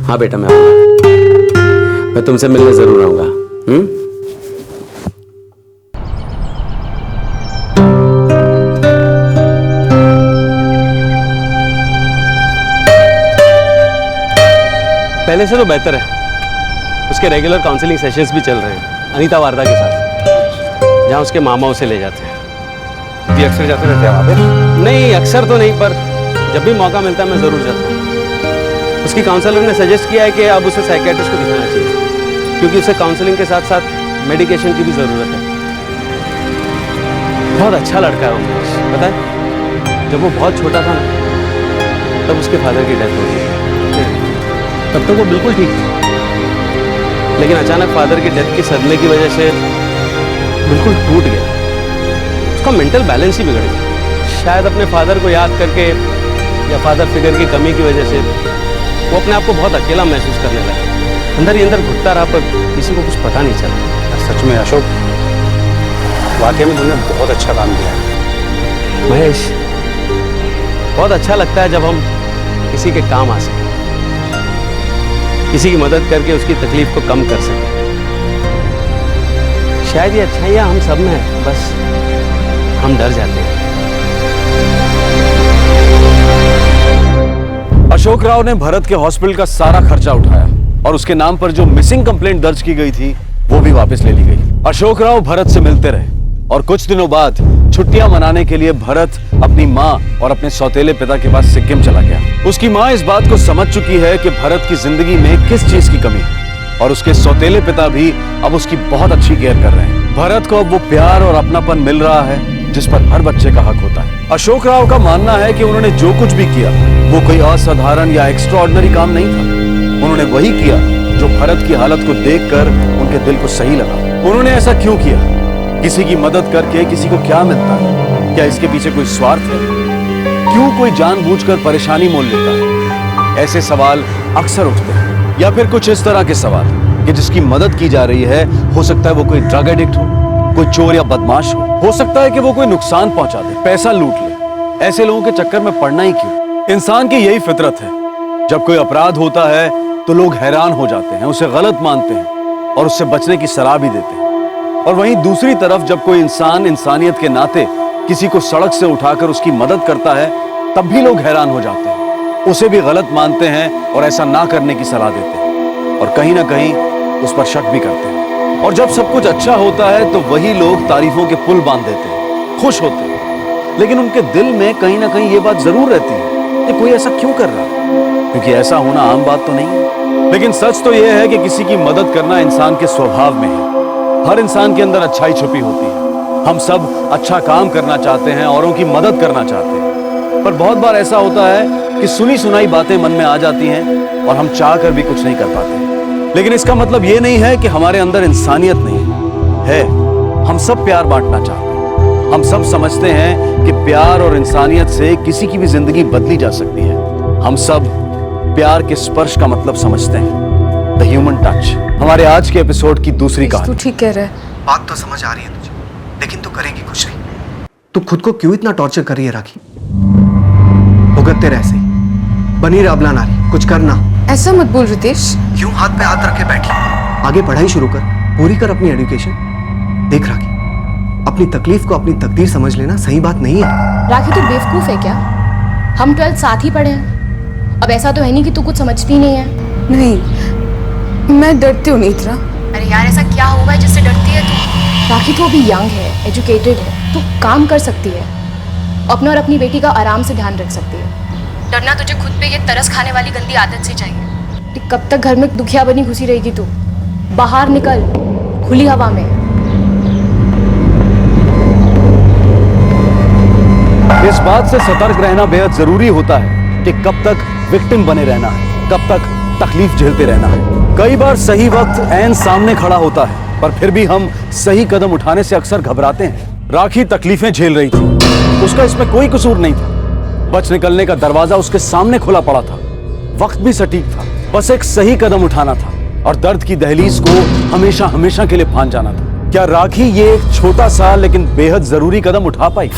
हाँ बेटा, मैं आऊंगा, मैं तुमसे मिलने जरूर आऊंगा। पहले से तो बेहतर है। उसके रेगुलर काउंसलिंग सेशंस भी चल रहे हैं अनीता वारदा के साथ, जहाँ उसके मामा उसे ले जाते हैं। भी अक्सर जाते रहते हैं वहाँ पे? नहीं, अक्सर तो नहीं, पर जब भी मौका मिलता है मैं ज़रूर जाता हूँ। उसकी काउंसलर ने सजेस्ट किया है कि अब उसे साइकियाट्रिस्ट को दिखाना चाहिए, क्योंकि उसे काउंसलिंग के साथ साथ मेडिकेशन की भी ज़रूरत है। बहुत अच्छा लड़का है उमेश, पता है जब वो बहुत छोटा था ना, तब उसके फादर की डेथ हो गई। तब तो वो बिल्कुल ठीक था, लेकिन अचानक फादर की डेथ के सदमे की वजह से बिल्कुल टूट गया। उसका मेंटल बैलेंस ही बिगड़ गया। शायद अपने फादर को याद करके या फादर फिगर की कमी की वजह से वो अपने आप को बहुत अकेला महसूस करने लगा। अंदर ही अंदर घुटता रहा, पर किसी को कुछ पता नहीं चला। सच में अशोक, वाकई में तुमने बहुत अच्छा काम किया है। महेश, बहुत अच्छा लगता है जब हम किसी के काम आ सकें, किसी की मदद करके उसकी तकलीफ को कम कर सकें। शायद ये अच्छाइयाँ हम सब में है, बस हम डर जाते हैं। अशोक राव ने भरत के हॉस्पिटल का सारा खर्चा उठाया और उसके नाम पर जो मिसिंग कंप्लेंट दर्ज की गई थी वो भी वापस ले ली गई। अशोक राव भरत से मिलते रहे और कुछ दिनों बाद छुट्टियां मनाने के लिए भरत अपनी माँ और अपने सौतेले पिता के पास सिक्किम चला गया। उसकी माँ इस बात को समझ चुकी है कि भरत की जिंदगी में किस चीज की कमी है और उसके सौतेले पिता भी अब उसकी बहुत अच्छी केयर कर रहे हैं। भरत को अब वो प्यार और अपनापन मिल रहा है जिस पर हर बच्चे का हक होता है। अशोक राव का मानना है कि उन्होंने जो कुछ भी किया वो कोई असाधारण या एक्स्ट्राऑर्डिनरी काम नहीं था। उन्होंने वही किया जो भरत की हालत को देखकर उनके दिल को सही लगा। उन्होंने ऐसा क्यों किया? किसी की मदद करके किसी को क्या मिलता है? क्या इसके पीछे कोई स्वार्थ है? क्यों कोई जानबूझकर परेशानी मोल लेता है? ऐसे सवाल अक्सर उठते हैं। या फिर कुछ इस तरह के सवाल कि जिसकी मदद की जा रही है हो सकता है वो कोई ड्रग एडिक्ट हो, कोई चोर या बदमाश हो सकता है कि वो कोई नुकसान पहुंचा दे, पैसा लूट ले। ऐसे लोगों के चक्कर में पड़ना ही क्यों? इंसान की यही फितरत है। जब कोई अपराध होता है तो लोग हैरान हो जाते हैं, उसे गलत मानते हैं और उससे बचने की सलाह भी देते हैं। और वहीं दूसरी तरफ जब कोई इंसान इंसानियत के नाते किसी को सड़क से उठाकर उसकी मदद करता है तब भी लोग हैरान हो जाते हैं, उसे भी गलत मानते हैं और ऐसा ना करने की सलाह देते हैं और कहीं ना कहीं उस पर शक भी करते हैं। और जब सब कुछ अच्छा होता है तो वही लोग तारीफों के पुल बांध देते हैं, खुश होते हैं, लेकिन उनके दिल में कहीं ना कहीं ये बात जरूर रहती है कि कोई ऐसा क्यों कर रहा है, क्योंकि ऐसा होना आम बात तो नहीं है। लेकिन सच तो यह है कि किसी की मदद करना इंसान के स्वभाव में है। हर इंसान के अंदर अच्छाई छुपी होती है। हम सब अच्छा काम करना चाहते हैं, औरों की मदद करना चाहते हैं, पर बहुत बार ऐसा होता है कि सुनी सुनाई बातें मन में आ जाती हैं और हम चाह कर भी कुछ नहीं कर पाते। लेकिन इसका मतलब ये नहीं है कि हमारे अंदर इंसानियत नहीं है। हम सब प्यार बांटना चाहते हैं। हम सब समझते हैं कि प्यार और इंसानियत से किसी की भी जिंदगी बदली जा सकती है। हम सब प्यार के स्पर्श का मतलब समझते हैं, द ह्यूमन टच। हमारे आज के एपिसोड की दूसरी कहानी। तू ठीक कह रहा है। बात तो समझ आ रही है तुझे, लेकिन तू करेगी कुछ नहीं। तू खुद को क्यों इतना टॉर्चर कर रही है राखी? भुगतते रह सही, बनी रह अबला नारी, कुछ करना। ऐसा मत बोल रितेश। क्यों हाथ पे हाथ रखे बैठी? आगे पढ़ाई शुरू कर, पूरी कर अपनी एजुकेशन। देख राखी, अपनी तकलीफ को अपनी तकदीर समझ लेना सही बात नहीं है। राखी तू बेवकूफ है क्या? हम 12th साथ ही पढ़े हैं। अब ऐसा तो है नहीं कि तू कुछ समझती नहीं है। नहीं, मैं डरती हूँ नेत्रा। अरे यार ऐसा क्या हुआ है जिससे डरती है तू? राखी तो अभी यंग है, एजुकेटेड है, तू काम कर सकती है, अपना और अपनी बेटी का आराम से ध्यान रख सकती है। डरना तुझे खुद पे ये तरस खाने वाली गंदी आदत से चाहिए। कब तक घर में दुखिया बनी घुसी रहेगी तू? बाहर निकल, खुली हवा में। इस बात से सतर्क रहना बेहद जरूरी होता है कि कब तक विक्टिम बने रहना है, कब तक तकलीफ झेलते रहना है। कई बार सही वक्त ऐन सामने खड़ा होता है, पर फिर भी हम सही कदम उठाने से अक्सर घबराते हैं। राखी तकलीफें झेल रही थी, उसका इसमें कोई कसूर नहीं था। बच निकलने का दरवाजा उसके सामने खुला पड़ा था, वक्त भी सटीक था, बस एक सही कदम उठाना था और दर्द की दहलीज को हमेशा हमेशा के लिए फांद जाना था। क्या राखी ये एक छोटा सा लेकिन बेहद जरूरी कदम उठा पाई?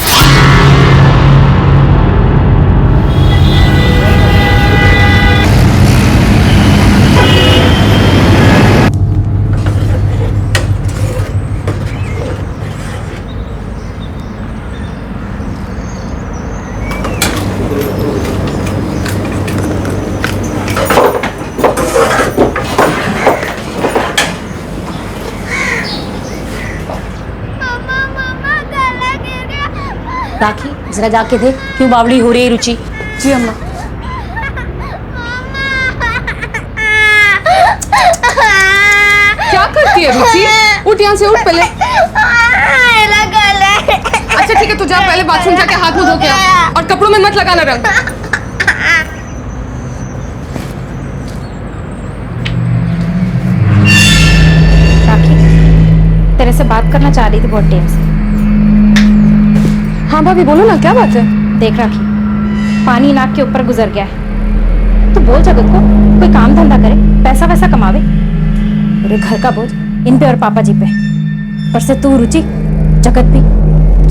राखी जरा जाके देख क्यों बावड़ी हो रही है रुचि। जी अम्मा। क्या करती है रुचि? उठ यहाँ से, उठ पहले। अच्छा ठीक है, तू जा पहले बाथरूम जाके हाथ मुंह धो के आ और कपड़ों में मत लगाना रंग। राखी तेरे से बात करना चाह रही थी बहुत टाइम से। हाँ भाभी बोलो ना, क्या बात है? देख राखी, पानी नाक के ऊपर गुजर गया है, तो बोल जगत को कोई काम धंधा करे, पैसा वैसा कमावे। पूरे घर का बोझ इन पे और पापा जी पे, पर से तू रुचि जगत भी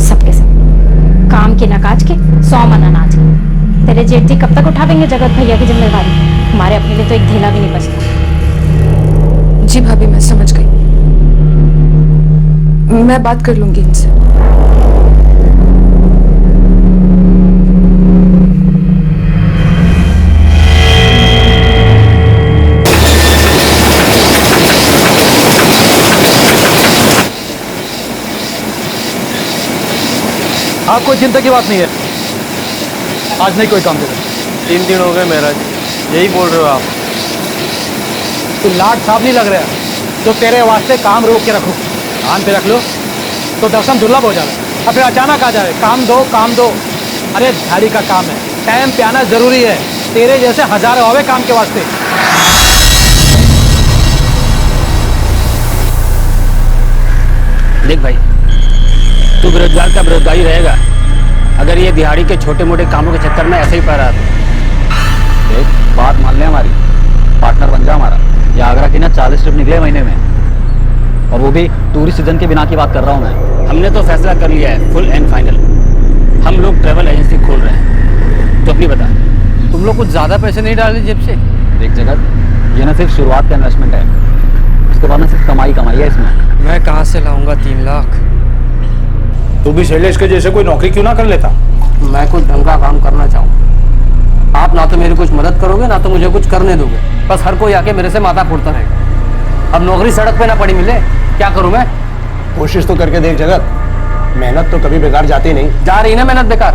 सबके सब काम के न काज के 100 मन अनाज के। तेरे जेठ जी कब तक उठावेंगे जगत भैया की जिम्मेवारी? हमारे अपने लिए तो एक ढेला भी नहीं बचता। जी भाभी मैं समझ गई, मैं बात कर लूंगी इनसे। आप कोई चिंता की बात नहीं है, आज नहीं कोई काम देगा। 3 दिन हो गए महाराज, यही बोल रहे हो आप? तू लाट साहब नहीं लग रहा है तो तेरे वास्ते काम रोक के रखो, कान पे रख लो तो दर्शन दुर्लभ हो जाए और फिर अचानक आ जाए काम दो काम दो। अरे झाड़ी का काम है, टाइम पे आना जरूरी है। तेरे जैसे हजारों आवे काम के वास्ते। देख भाई, तू बेरोजगार का बेरोजगारी रहेगा अगर ये दिहाड़ी के छोटे मोटे कामों के चक्कर में ऐसे ही पड़ रहा था। देख बात मान ले हमारी, पार्टनर बन जा हमारा। ये आगरा की ना 40 ट्रिप निकले महीने में, और वो भी टूरिस्ट सीजन के बिना की बात कर रहा हूँ मैं। हमने तो फैसला कर लिया है, फुल एंड फाइनल। हम लोग ट्रैवल एजेंसी खोल रहे हैं। तो अपनी बता। तुम लोग कुछ ज़्यादा पैसे नहीं डाल रहे जेब से? देख जगत, ये ना सिर्फ शुरुआत का इन्वेस्टमेंट है, उसके बाद ना सिर्फ कमाई है इसमें। मैं कहाँ से लाऊंगा 3 लाख? तू भी शैलेश के जैसे कोई नौकरी क्यों ना कर लेता? मैं कुछ ढंग का काम करना चाहूँ। आप ना तो मेरी कुछ मदद करोगे, ना तो मुझे कुछ करने दोगे। बस हर कोई आके मेरे से माथा फोड़ता रहेगा। अब नौकरी सड़क पे ना पड़ी मिले, क्या करूँ मैं? कोशिश तो करके देख जगत, मेहनत तो कभी बेकार जाती नहीं। जा रही ना मेहनत बेकार।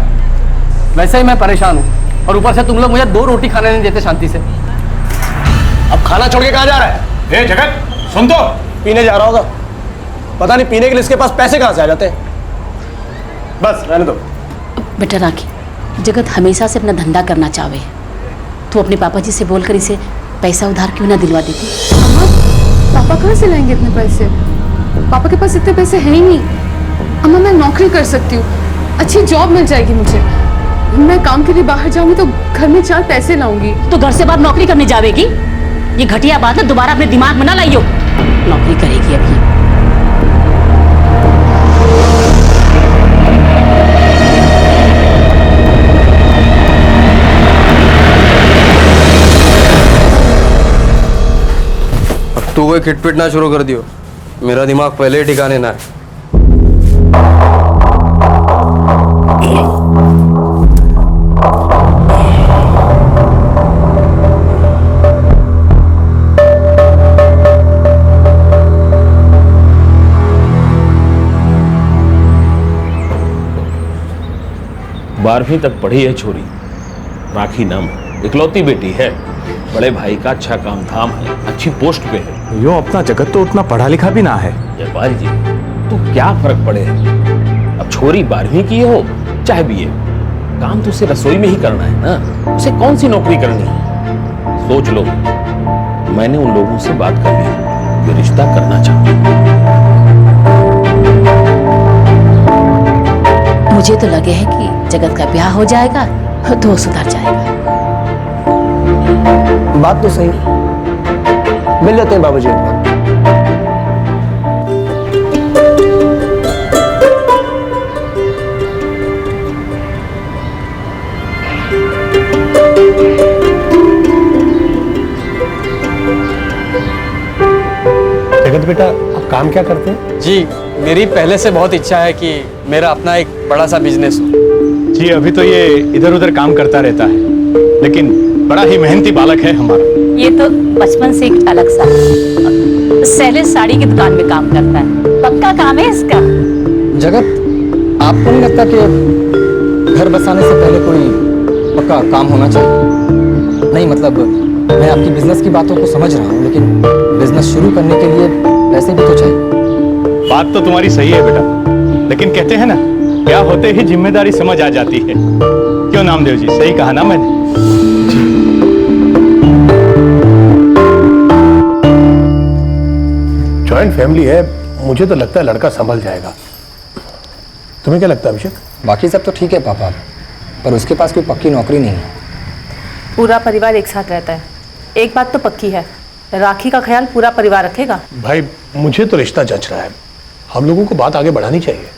वैसे ही मैं परेशान हूँ, और ऊपर से तुम लोग मुझे 2 रोटी खाने नहीं देते शांति से। अब खाना छोड़ के कहाँ जा रहा है? जगत सुन तो, पीने जा रहा होगा। पता नहीं पीने के लिए इसके पास पैसे कहाँ से आ जाते हैं। बस रहने दो। बेटा राखी, जगत हमेशा से अपना धंधा करना चाहे, तो अपने पापा जी से बोलकर इसे पैसा उधार क्यों ना दिलवा देती? अम्मा, पापा कहाँ से लाएंगे इतने पैसे? पापा के पास इतने पैसे हैं ही नहीं। अम्मा, मैं नौकरी कर सकती हूँ, अच्छी जॉब मिल जाएगी मुझे। मैं काम के लिए बाहर जाऊंगी तो घर में 4 पैसे लाऊंगी। तो घर से बाहर नौकरी करने जावेगी? ये घटिया बात है, दोबारा अपने दिमाग में ना लाइयो। नौकरी करेगी अभी। अब तू कोई खिटपिट ना शुरू कर दियो, मेरा दिमाग पहले ही ठिकाने ना है। बारहवीं तक पढ़ी है छोरी, राखी नाम, इकलौती बेटी है। बड़े भाई का अच्छा काम धाम है, अच्छी पोस्ट पे है। यो अपना जगत तो उतना पढ़ा लिखा भी ना है। जयपाल जी, तो क्या फर्क पड़े? अब छोरी 12वीं की हो चाहे बीए, काम तो उसे रसोई में ही करना है ना। उसे कौन सी नौकरी करनी है? सोच लो। मैंने उन लोगों से बात कर ली, वे रिश्ता करना चाहते हैं। मुझे तो लगे है कि जगत का ब्याह हो जाएगा तो वो सुधर जाएगा। बात तो सही है, मिल लेते हैं बाबूजी एक बार। जगत बेटा, आप काम क्या करते हैं? जी, मेरी पहले से बहुत इच्छा है कि मेरा अपना एक बड़ा सा बिजनेस हो। जी, अभी तो ये इधर उधर काम करता रहता है, लेकिन बड़ा ही मेहनती बालक है हमारा। ये तो बचपन से एक अलग सा सैलेश साड़ी की दुकान में काम करता है, पक्का काम है इसका। जगत, आपको नहीं लगता कि घर बसाने से पहले कोई पक्का काम होना चाहिए? नहीं मतलब, मैं आपकी बिजनेस की बातों को समझ रहा हूँ, लेकिन बिजनेस शुरू करने के लिए पैसे भी तो चाहिए। बात तो तुम्हारी सही है बेटा, लेकिन कहते हैं ना, क्या होते ही जिम्मेदारी समझ आ जाती है। क्यों नामदेव जी, सही कहा ना मैंने? जॉइंट फैमिली है, मुझे तो लगता है लड़का संभल जाएगा। तुम्हें क्या लगता है अभिषेक? बाकी सब तो ठीक है पापा, पर उसके पास कोई पक्की नौकरी नहीं है। पूरा परिवार एक साथ रहता है, एक बात तो पक्की है, राखी का ख्याल पूरा परिवार रखेगा। भाई, मुझे तो रिश्ता जच रहा है, हम लोगों को बात आगे बढ़ानी चाहिए।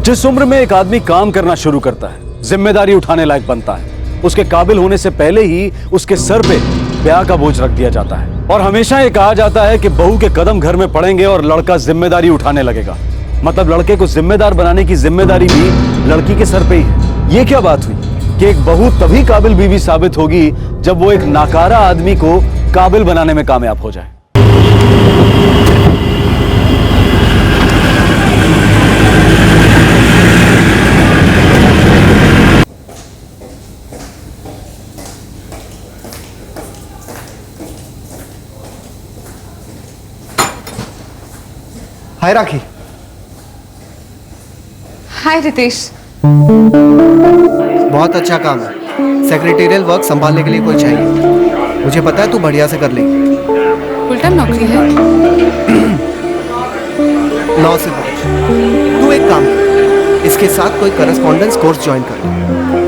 जिस उम्र में एक आदमी काम करना शुरू करता है, जिम्मेदारी उठाने लायक बनता है, उसके काबिल होने से पहले ही उसके सर पे ब्याह का बोझ रख दिया जाता है। और हमेशा ये कहा जाता है कि बहू के कदम घर में पड़ेंगे और लड़का जिम्मेदारी उठाने लगेगा। मतलब लड़के को जिम्मेदार बनाने की जिम्मेदारी भी लड़की के सर पे ही है। ये क्या बात हुई कि एक बहू तभी काबिल बीवी साबित होगी जब वो एक नाकारा आदमी को काबिल बनाने में कामयाब हो जाए। हाय राखी। हाय रितेश। बहुत अच्छा काम है, सेक्रेटेरियल वर्क संभालने के लिए कोई चाहिए। मुझे पता है तू बढ़िया से कर लेगी। फुल टाइम नौकरी है? 9 से 5। तू एक काम कर, इसके साथ कोई करस्पॉन्डेंस कोर्स ज्वाइन कर,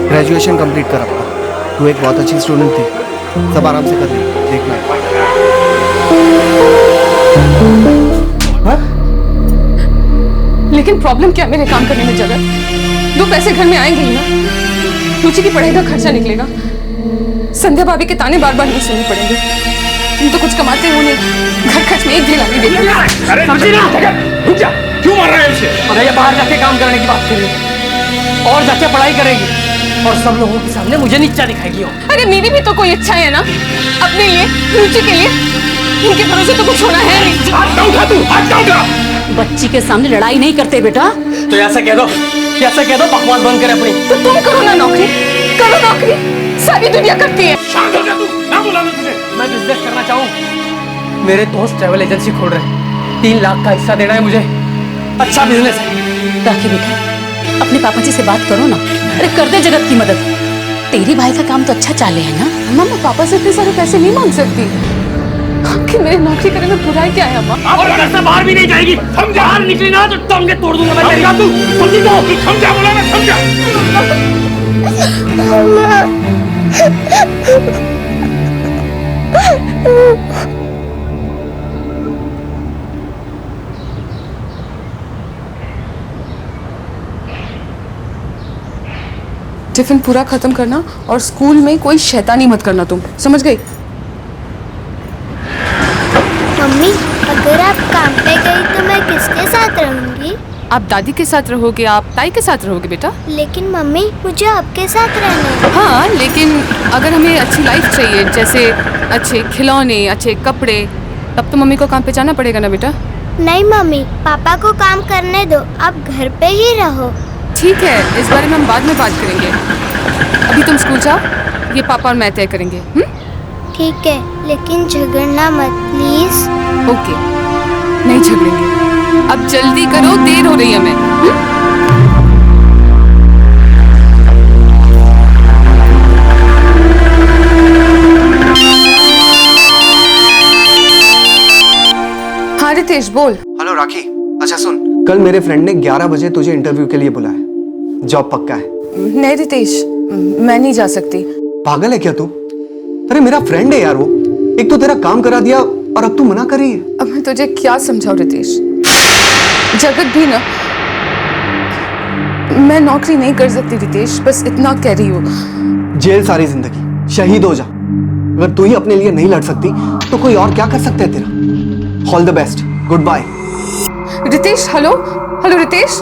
ग्रेजुएशन कंप्लीट कर अपना। तू एक बहुत अच्छी स्टूडेंट थी, सब आराम से कर ली, देखना। लेकिन प्रॉब्लम क्या मेरे काम करने में जगत? 2 पैसे घर में आएंगे ही ना। रुचि की पढ़ाई का खर्चा निकलेगा। संध्या भाभी के ताने बार बार नहीं सुनने पड़ेंगे। तुम तो कुछ कमाते हो नहीं, घर खर्च में एक ढीला नहीं देते। अरे समझी ना, रुक जा, क्यों मार रहा है उसे? अरे ये बाहर जाके काम करने की बात करेगी और जाके पढ़ाई करेगी और सब लोगों के सामने मुझे नीचा दिखाएगी। अरे मेरी भी तो कोई इच्छा है ना, अपने लिए, रुचि के लिए। इनके भरोसे तो कुछ होना है नहीं। हाथ ना उठा तू, हाथ ना उठा। बच्ची के सामने लड़ाई नहीं करते बेटा। तो ऐसा कह दो, बकवास बंद करे अपनी। तो तुम करो ना नौकरी, करो नौकरी, सारी दुनिया करती है। शांत हो जा तू, ना बुलाना तुझे। मैं बिजनेस करना चाहूँ। मेरे दोस्त ट्रैवल एजेंसी खोल रहे हैं, 3 लाख का हिस्सा देना है मुझे। अच्छा बिजनेस है। राखी बेटा, अपने पापा जी से बात करो ना। अरे कर दे जगत की मदद। तेरी भाई का काम तो अच्छा चाले है ना। अम्मा मैं पापा से इतने सारे पैसे नहीं मांग सकती। कि मेरे नौकरी करने में बुराई क्या है अम्मा? और घर से बाहर भी नहीं जाएगी। समझा? बाहर निकली ना तो टांगे तोड़ दूंगा मैं तेरी। तू समझी तो? तू समझा बोला ना, समझा? टिफिन पूरा खत्म करना और स्कूल में कोई शैतानी मत करना, तुम समझ गई? मम्मी, अगर आप काम पे गई तो मैं किसके साथ रहूंगी? आप दादी के साथ रहोगे, आप ताई के साथ रहोगे बेटा। लेकिन मम्मी, मुझे आपके साथ रहना है। हाँ, लेकिन अगर हमें अच्छी लाइफ चाहिए, जैसे अच्छे खिलौने, अच्छे कपड़े, तब तो मम्मी को काम पे जाना पड़ेगा ना बेटा। नहीं मम्मी, पापा को काम करने दो, आप घर पे ही रहो। ठीक है, इस बारे में हम बाद में बात करेंगे। अभी तुम स्कूल जाओ, ये पापा और मैं तय करेंगे। ठीक है, लेकिन झगड़ना मत प्लीज। ओके, नहीं झगड़ेंगे। अब जल्दी करो, देर हो रही है हमें। हाँ रितेश बोल। हेलो राखी, अच्छा सुन, कल मेरे फ्रेंड ने 11 बजे तुझे इंटरव्यू के लिए बुलाया। जॉब पक्का है? नहीं रितेश, मैं नहीं जा सकती। पागल है क्या तू? अरे मेरा फ्रेंड है यार वो। एक तो तेरा काम करा दिया और अब तू मना कर रही है। अब मैं तुझे क्या समझाऊं रितेश? जगत भी ना, मैं नौकरी नहीं कर सकती रितेश, बस इतना कह रही हूँ। जेल सारी जिंदगी, शहीद हो जा। अगर तू ही अपने लिए नहीं लड़ सकती तो कोई और क्या कर सकता है तेरा। All the best, goodbye. Ritesh, hello hello Ritesh.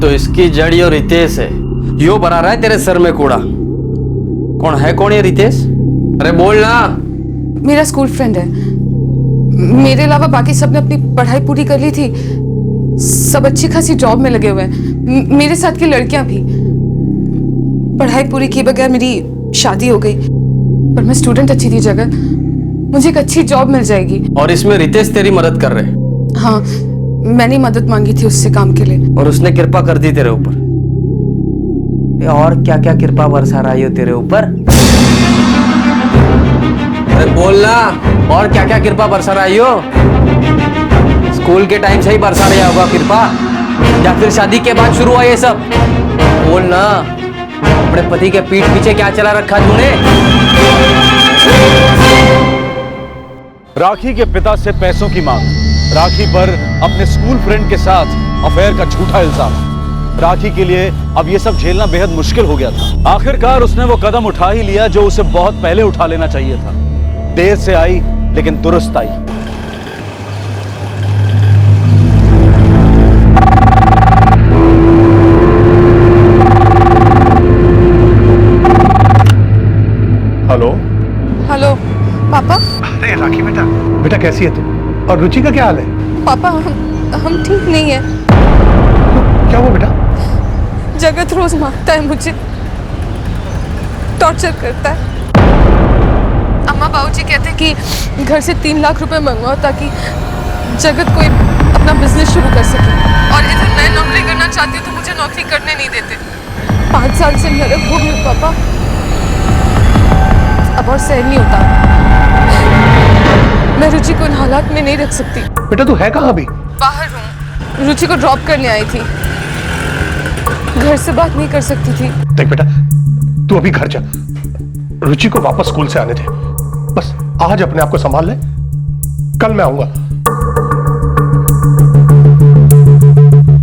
तो इसकी जड़ यो रितेश है, यो बना रहा है तेरे सर में कूड़ा। कौन ये रितेश? अरे बोल ना। मेरा स्कूल फ्रेंड है। मेरे अलावा बाकी सबने अपनी पढ़ाई पूरी कर ली थी, सब अच्छी खासी जॉब में लगे हुए हैं। मेरे साथ की लड़कियां भी। पढ़ाई पूरी किए बगैर मेरी शादी हो गई, पर मैं स्टूडेंट अच्छी थी जगत, मुझे एक अच्छी जॉब मिल जाएगी। और इसमें रितेश तेरी मदद कर रहे? हाँ, मैंने मदद मांगी थी उससे काम के लिए, और उसने कृपा कर दी तेरे ऊपर। और क्या क्या कृपा बरसा रही हो तेरे ऊपर? अरे बोलना, और क्या क्या कृपा बरसा रही हो? स्कूल के टाइम से ही बरसा रहा होगा कृपा, या फिर शादी के बाद शुरू हुआ ये सब? बोलना, अपने पति के पीठ पीछे क्या चला रखा तूने? राखी के पिता से पैसों की मांग, राखी पर अपने स्कूल फ्रेंड के साथ अफेयर का झूठा इल्जाम। राखी के लिए अब ये सब झेलना बेहद मुश्किल हो गया था। आखिरकार उसने वो कदम उठा ही लिया जो उसे बहुत पहले उठा लेना चाहिए था। देर से आई लेकिन दुरुस्त आई। हेलो हेलो पापा। अरे राखी बेटा कैसी है तू? और रुचि का क्या हाल है? पापा हम ठीक नहीं है। क्या हुआ बेटा? जगत रोज मारता है मुझे, टॉर्चर करता है। अम्मा बाबूजी कहते हैं कि घर से 3 लाख रुपए मंगवाओ ताकि जगत कोई अपना बिजनेस शुरू कर सके, और इधर मैं नौकरी करना चाहती हूँ तो मुझे नौकरी करने नहीं देते। 5 साल से नरक हो गई पापा, अब और सहन नहीं होता। मैं रुचि को इन हालात में नहीं रख सकती। बेटा तू है कहाँ अभी? बाहर हूँ, रुचि को ड्रॉप करने आई थी। घर से बात नहीं कर सकती थी। देख बेटा, तू अभी घर जा, रुचि को वापस स्कूल से आने दे। बस आज अपने आप को संभाल ले, कल मैं आऊंगा।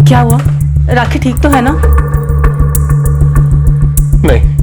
क्या हुआ? राखी ठीक तो है ना? नहीं।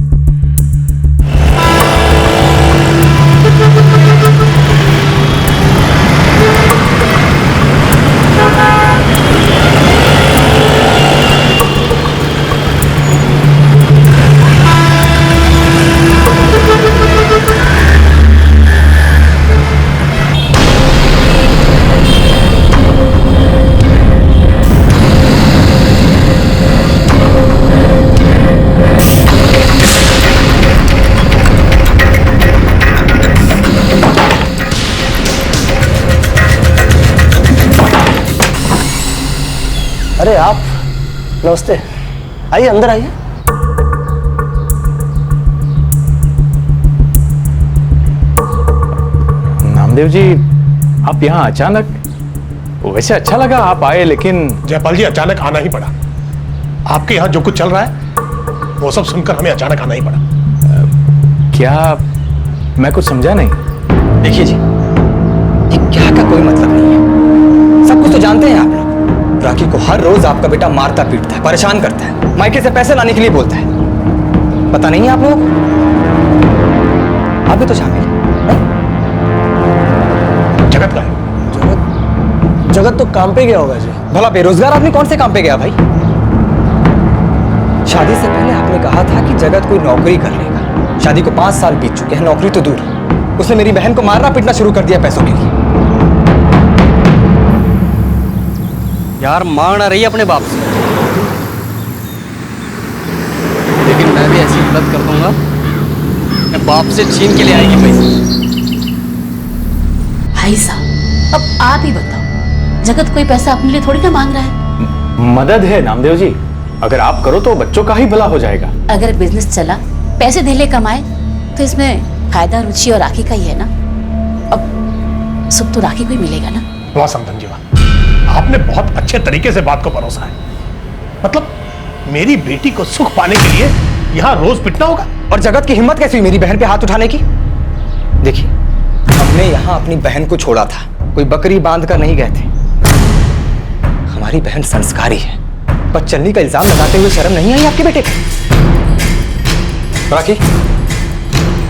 अरे आप, नमस्ते, आइए अंदर आइए। नामदेव जी, आप यहाँ अचानक? वैसे अच्छा लगा आप आए, लेकिन जयपाल जी, अचानक आना ही पड़ा। आपके यहाँ जो कुछ चल रहा है वो सब सुनकर हमें अचानक आना ही पड़ा। क्या? मैं कुछ समझा नहीं। देखिए जी, ये क्या का कोई मतलब नहीं है, सब कुछ तो जानते हैं आप लोग। राखी को हर रोज आपका बेटा मारता पीटता है, परेशान करता है, मायके से पैसे लाने के लिए बोलता है। पता नहीं है आप लोग? आप भी तो शामिल हैं? जगत का है? जगत तो काम पे गया होगा जी। भला बेरोजगार आदमी कौन से काम पे गया भाई? शादी से पहले आपने कहा था कि जगत कोई नौकरी कर लेगा। शादी को 5 साल बीत चुके हैं, नौकरी तो दूर। उसने मेरी बहन को मारना पीटना शुरू कर दिया पैसों के लिए। यार मांग ना रही अपने बाप से, लेकिन मैं भी ऐसी मदद कर दूंगा, मैं बाप से छीन के ले आएगी पैसे। भाई साहब, अब आप ही बताओ, जगत कोई पैसा अपने लिए थोड़ी ना मांग रहा है। मदद है नामदेव जी, अगर आप करो तो बच्चों का ही भला हो जाएगा। अगर बिजनेस चला, पैसे धेले कमाए, तो इसमें फायदा रुचि और राखी का ही है ना। अब सुख तो राखी को ही मिलेगा ना। वाह समधन जी वाह, आपने बहुत अच्छे तरीके से बात को परोसा है। मतलब मेरी बेटी को सुख पाने के लिए यहाँ रोज पिटना होगा? और जगत की हिम्मत कैसी हुई मेरी बहन पे हाथ उठाने की? देखिए, हमने यहाँ अपनी बहन को छोड़ा था, कोई बकरी बांध कर नहीं गए थे। हमारी बहन संस्कारी है, पर चलनी का इल्जाम लगाते हुए शर्म नहीं आई आपके बेटे को? राखी,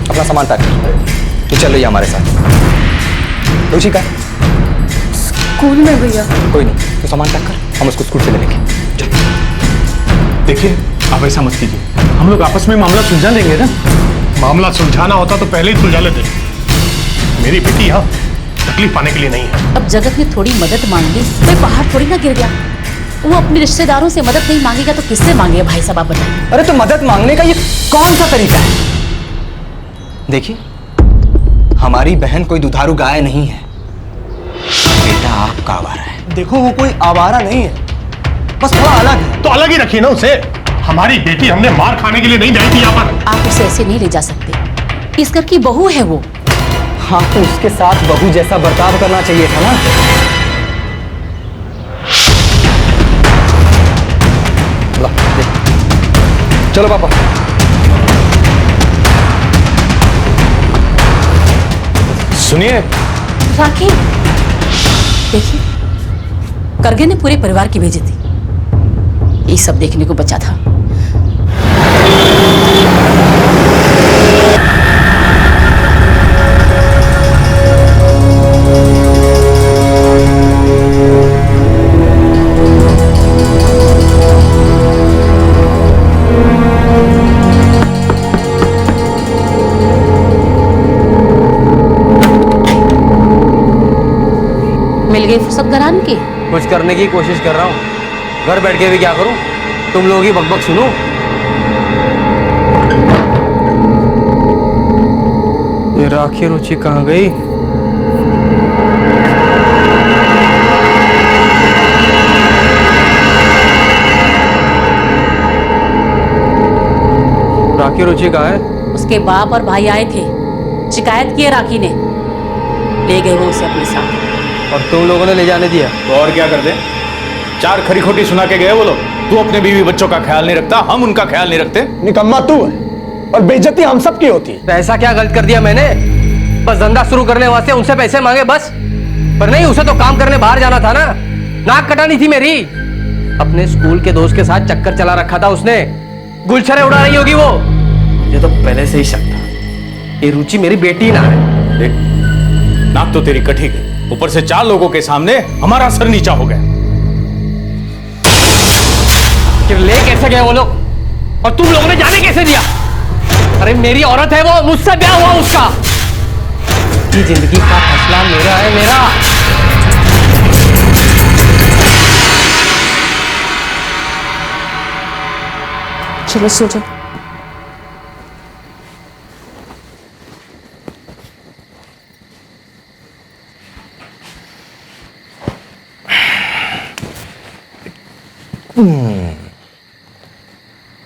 अपना सामान पैक कर, तू चल रही है हमारे साथ। रुचि का स्कूल में भैया। कोई नहीं, तो सामान पैक कर, हम उसको स्कूल से ले लेंगे। देखिए, आप ऐसा मत कीजिए, हम लोग आपस में मामला सुलझा लेंगे ना। मामला सुलझाना होता तो पहले ही सुलझा लेते। मेरी बेटी यहाँ तकलीफ पाने के लिए नहीं है। अब जगत ने थोड़ी मदद मांगी, कोई पहाड़ थोड़ी ना गिर गया। वो अपने रिश्तेदारों से मदद नहीं मांगेगा तो किससे मांगेगा भाई साहब, आप बताइए। अरे तो मदद मांगने का ये कौन सा तरीका है? देखिए, हमारी बहन कोई दुधारू गाय नहीं है, बेटा आपका आवारा है। देखो, वो कोई आवारा नहीं है, बस थोड़ा अलग है। तो अलग ही रखिए ना उसे। हमारी बेटी हमने मार खाने के लिए नहीं लाई थी यहाँ पर। आप उसे ऐसे नहीं ले जा सकते, इस घर की बहू है वो। हाँ, तो उसके साथ बहू जैसा बर्ताव करना चाहिए था ना। चलो पापा। सुनिए राखी, देखिए, करगे ने पूरे परिवार की भेजी थी, ये सब देखने को बचा था। मिल गई फुर्सत घरान की? कुछ करने की कोशिश कर रहा हूँ, घर बैठ के भी क्या करूँ, तुम लोग ही बकबक सुनो। ये राखी रुचि कहाँ गई? राखी रुचि कहाँ है? उसके बाप और भाई आए थे, शिकायत की है राखी ने, ले गए वो उसे अपने साथ। और तुम लोगों ने ले जाने दिया? तो और क्या कर दे, 4 खरी खोटी सुना के गए वो लोग। तू अपने बीवी बच्चों का ख्याल नहीं रखता, हम उनका ख्याल नहीं रखते। निकम्मा तू है और बेइज्जती हम सब की होती है। पैसा क्या गलत कर दिया मैंने? बस धंधा शुरू करने वास्ते उनसे पैसे मांगे बस। पर नहीं, उसे तो काम करने बाहर जाना था ना, नाक कटानी थी मेरी। अपने स्कूल के दोस्त के साथ चक्कर चला रखा था उसने, गुलछरे उड़ा रही होगी वो। मुझे तो पहले से ही शक था ये रुचि मेरी बेटी ना है। देख, नाक तो तेरी कटी गई, ऊपर से 4 लोगों के सामने हमारा सर नीचा हो गया। कि ले कैसे गए वो लोग और तुम लोगों ने जाने कैसे दिया? अरे मेरी औरत है वो, मुझसे ब्याह हुआ उसका। की जिंदगी का फैसला मेरा है, मेरा। चलो सो जाओ।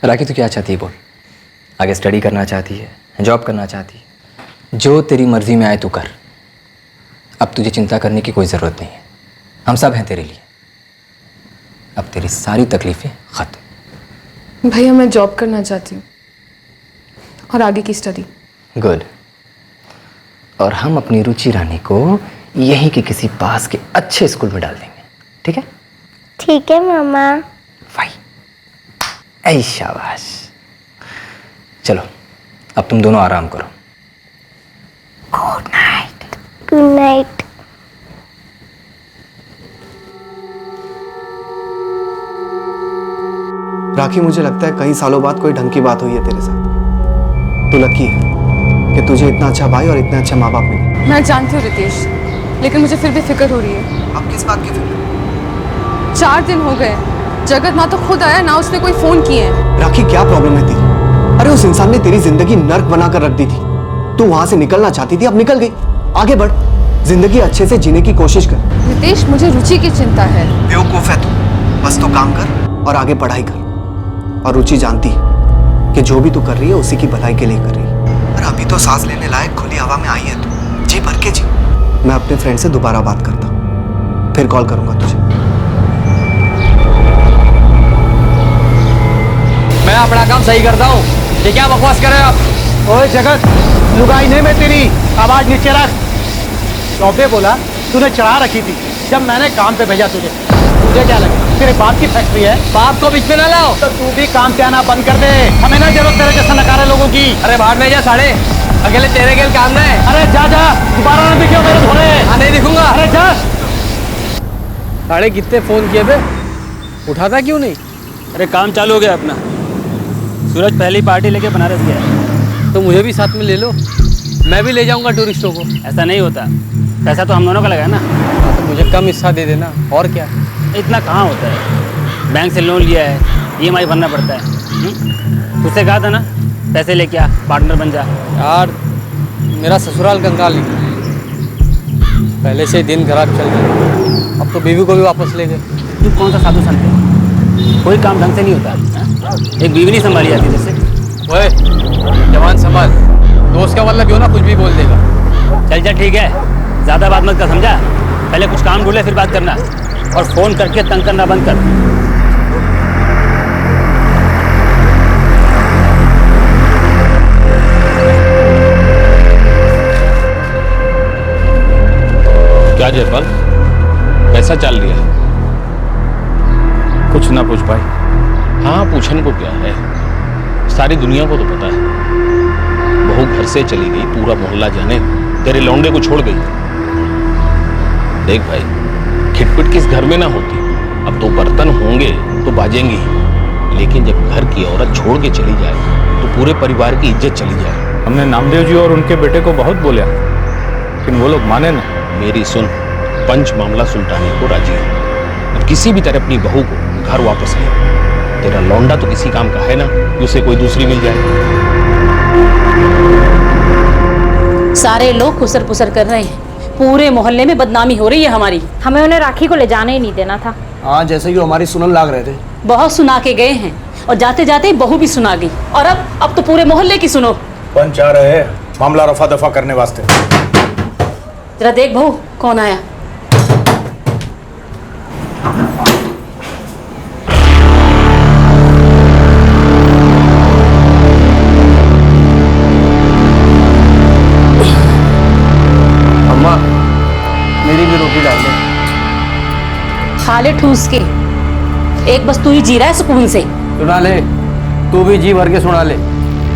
राखी तू क्या चाहती है बोल? आगे स्टडी करना चाहती है, जॉब करना चाहती है? जो तेरी मर्जी में आए तू कर। अब तुझे चिंता करने की कोई ज़रूरत नहीं है, हम सब हैं तेरे लिए। अब तेरी सारी तकलीफें खत्म। भैया मैं जॉब करना चाहती हूँ और आगे की स्टडी। गुड। और हम अपनी रुचि रानी को यहीं के किसी पास के अच्छे स्कूल में डाल देंगे, ठीक है? ठीक है मामा। ऐ शाबाश। चलो अब तुम दोनों आराम करो। Good night. Good night. Rakhi, मुझे लगता है कई सालों बाद कोई ढंग की बात हुई है तेरे साथ। तू लकी है कि तुझे इतना अच्छा भाई और इतने अच्छे माँ बाप मिले। मैं जानती हूँ रितेश, लेकिन मुझे फिर भी फिक्र हो रही है। अब किस बात की फिक्र? 4 दिन हो गए, जगत ना तो खुद आया ना उसने कोई फोन किए हैं। राखी क्या प्रॉब्लम है तेरी? अरे उस इंसान ने तेरी जिंदगी नर्क बनाकर रख दी थी, तू वहां से निकलना चाहती थी, अब निकल गई। आगे बढ़, जिंदगी अच्छे से जीने की कोशिश कर। रितेश मुझे रुचि की चिंता है। बेवकूफ है तू, बस तो काम कर और आगे पढ़ाई कर। और रुचि जानती है कि जो भी तू कर रही है उसी की भलाई के लिए कर रही है। अरे अभी तो सांस लेने लायक खुली हवा में आई है तू, जी भर के जी। मैं अपने फ्रेंड से दोबारा बात करता हूँ, फिर कॉल करूंगा तुझे। मैं अपना काम सही करता हूँ, ये क्या बकवास कर रहे हो आप? ओए जगत, लुगाई नहीं मैं तेरी, आवाज नीचे रख। चौबे बोला तूने चढ़ा रखी थी जब मैंने काम पे भेजा तुझे। तुझे क्या लगा तेरे बाप की फैक्ट्री है? बाप को बीच में ना लाओ। तो तू भी काम पे आना बंद कर दे, हमें ना जरूरत तेरे जैसा नकारे लोगों की। अरे बाहर में जा साढ़े, अकेले तेरे गेल काम ना है। अरे जा जा, दोबारा ना दिखियो मेरे धोने। हाँ नहीं दिखूंगा। अरे जा। साढ़े कितने फोन किए बे, उठाता क्यों नहीं? अरे काम चालू हो गया अपना। सूरज पहली पार्टी लेके बनारस गया है। तो मुझे भी साथ में ले लो, मैं भी ले जाऊंगा टूरिस्टों को। ऐसा नहीं होता, पैसा तो हम दोनों का लगा है ना। तो मुझे कम हिस्सा दे देना, और क्या। इतना कहाँ होता है, बैंक से लोन लिया है, EMI भरना पड़ता है। तुझसे कहा था ना पैसे लेके आ, पार्टनर बन जा। यार मेरा ससुराल कंगाल निकला, पहले से दिन खराब चल रहा, अब तो बीवी को भी वापस ले गए। तू कौन सा साधु संत है? कोई काम ढंग से नहीं होता है? एक बीवी नहीं संभाली जाती जैसे। ओए जवान संभाल, दोस्त का मतलब क्यों ना कुछ भी बोल देगा। चल चल ठीक है, ज़्यादा बात मत कर, समझा? पहले कुछ काम ढूंढे फिर बात करना, और फोन करके तंग करना बंद कर। क्या जयपाल, कैसा चल रहा है? कुछ ना पूछ पाई। हाँ पूछने को क्या है, सारी दुनिया को तो पता है। बहू घर से चली गई, पूरा मोहल्ला जाने, तेरे लौंडे को छोड़ गई। देख भाई, खिटपिट किस घर में ना होती। अब तो बर्तन होंगे तो बाजेंगे ही, लेकिन जब घर की औरत छोड़ के चली जाए तो पूरे परिवार की इज्जत चली जाए। हमने नामदेव जी और उनके बेटे को बहुत बोला, लेकिन वो लोग माने ना। मेरी सुन, पंच मामला सुलटाने को राजी है। अब किसी भी तरह अपनी बहू को घर वापस ले। तेरा लौंडा तो किसी काम का है ना कि उसे कोई दूसरी मिल जाए। सारे लोग खुसर पुसर कर रहे हैं, पूरे मोहल्ले में बदनामी हो रही है हमारी। हमें उन्हें राखी को ले जाने ही नहीं देना था। हाँ, जैसे कि हमारी सुनन लाग रहे थे। बहुत सुना के गए हैं और जाते जाते बहू भी सुना गई, और अब तो पूरे मोहल्ले की सुनो। पंच आ रहे हैं मामला रफा दफा करने वास्ते। जरा देख बहू कौन आया। खा ले ठूस के। एक बस तू ही जी रहा है सुकून से। सुना ले, तू भी जी भर के सुना ले।